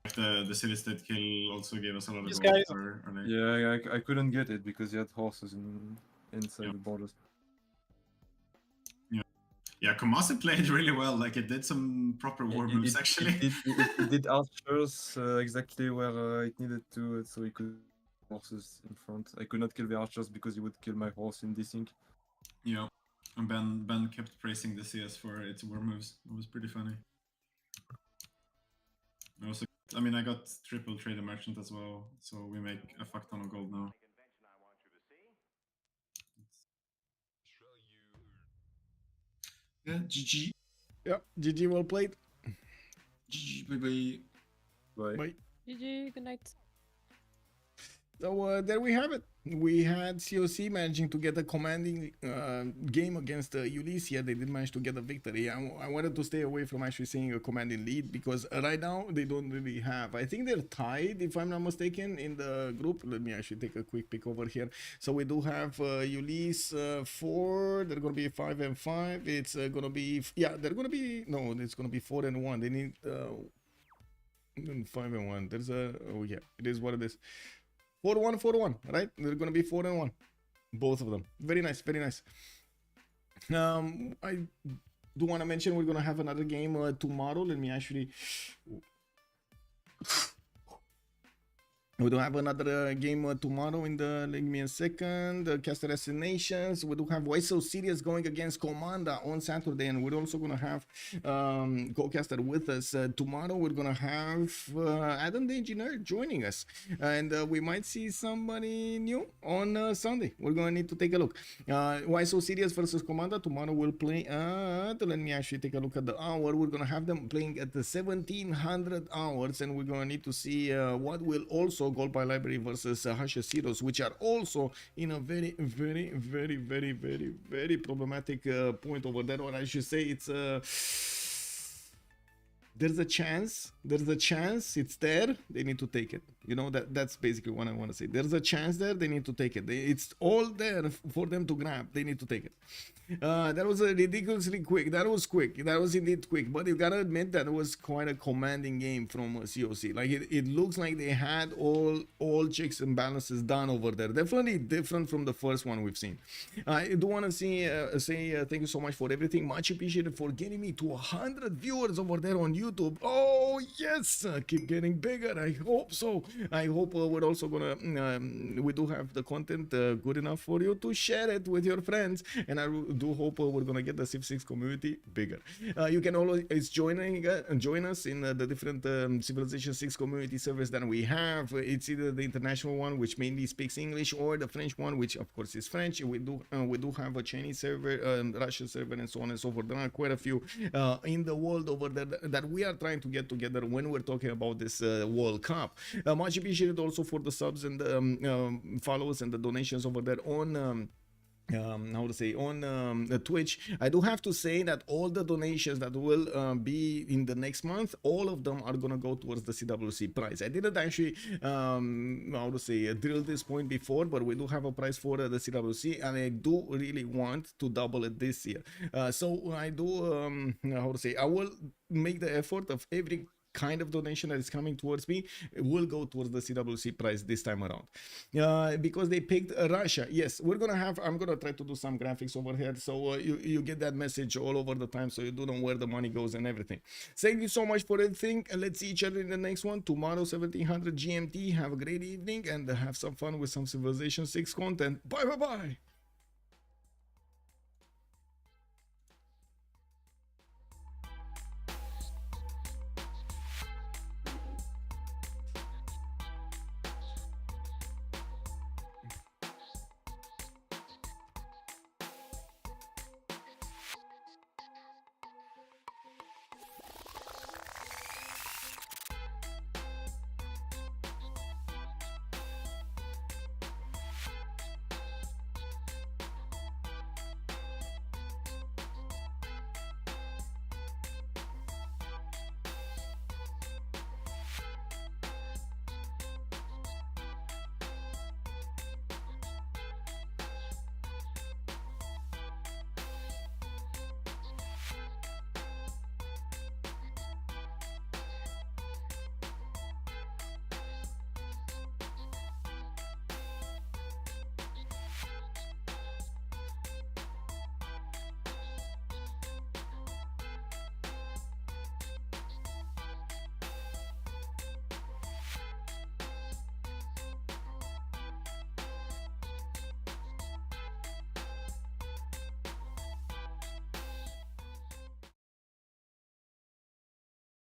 Like the city state kill also gave us a lot of These gold guys- for early. Yeah, I couldn't get it because he had horses inside Yeah. the borders. Yeah, Kumasi played really well. Like it did some proper war moves actually. It did archers exactly where it needed to, so he could horses in front. I could not kill the archers because he would kill my horse in desync. Yeah, and Ben kept praising the CS for its war moves. It was pretty funny. I mean, I got triple trader merchant as well, so we make a fuck ton of gold now. Yeah, GG. Yep, GG, well played. GG, bye bye. Bye. Bye. GG, good night. So there we have it. We had COC managing to get a commanding game against Ulyss. Yeah, they did manage to get a victory. I wanted to stay away from actually seeing a commanding lead because right now they don't really have. I think they're tied, if I'm not mistaken, in the group. Let me actually take a quick pick over here. So we do have Ulyss 4. They're going to be 5 and 5. It's going to be, yeah, they're going to be, no, it's going to be 4 and 1. They need 5 and 1. There's a, oh yeah, it is what it is. 4-1, 4-1, right? They're gonna be 4-1, both of them. Very nice, very nice. I do want to mention we're gonna have another game tomorrow. Let me actually. We do have another game tomorrow in the, let me a second, Caster Assassinations. We do have Why So Serious going against Commander on Saturday, and we're also going to have co-caster with us. Tomorrow we're going to have Adam the Engineer joining us, and we might see somebody new on Sunday. We're going to need to take a look. Why So Serious versus Commander. Tomorrow we'll play at, let me actually take a look at the hour. We're going to have them playing at the 1700 hours, and we're going to need to see what will also Gold by Library versus Hashasiros, which are also in a very problematic point over there, or I should say it's there's a chance it's there, they need to take it. You know, that's basically what I want to say. There's a chance there, they need to take it. It's all there for them to grab, they need to take it. That was a ridiculously quick. That was quick. That was indeed quick. But you gotta admit that it was quite a commanding game from COC. Like it looks like they had all checks and balances done over there. Definitely different from the first one we've seen. I do want to say thank you so much for everything. Much appreciated for getting me to 100 viewers over there on YouTube. Oh yes, keep getting bigger. I hope so. I hope we're also gonna we do have the content good enough for you to share it with your friends, and I do hope we're gonna get the Civ6 community bigger. You can always join us in the different Civilization 6 community servers that we have. It's either the international one, which mainly speaks English, or the French one, which of course is French. We do have a Chinese server, Russian server, and so on and so forth. There are quite a few in the world over there that we are trying to get together when we're talking about this World Cup. Much appreciated also for the subs and the follows and the donations over there on how to say, on Twitch. I do have to say that all the donations that will be in the next month, all of them are gonna go towards the CWC prize. I didn't actually how to say, drill this point before, but we do have a prize for the CWC, and I do really want to double it this year. So I do how to say, I will make the effort of every kind of donation that is coming towards me. It will go towards the CWC prize this time around, because they picked Russia. Yes, we're gonna have, I'm gonna try to do some graphics over here, so you get that message all over the time, so you do know where the money goes and everything. Thank you so much for everything, and let's see each other in the next one tomorrow, 1700 GMT. Have a great evening and have some fun with some Civilization 6 content. Bye bye bye.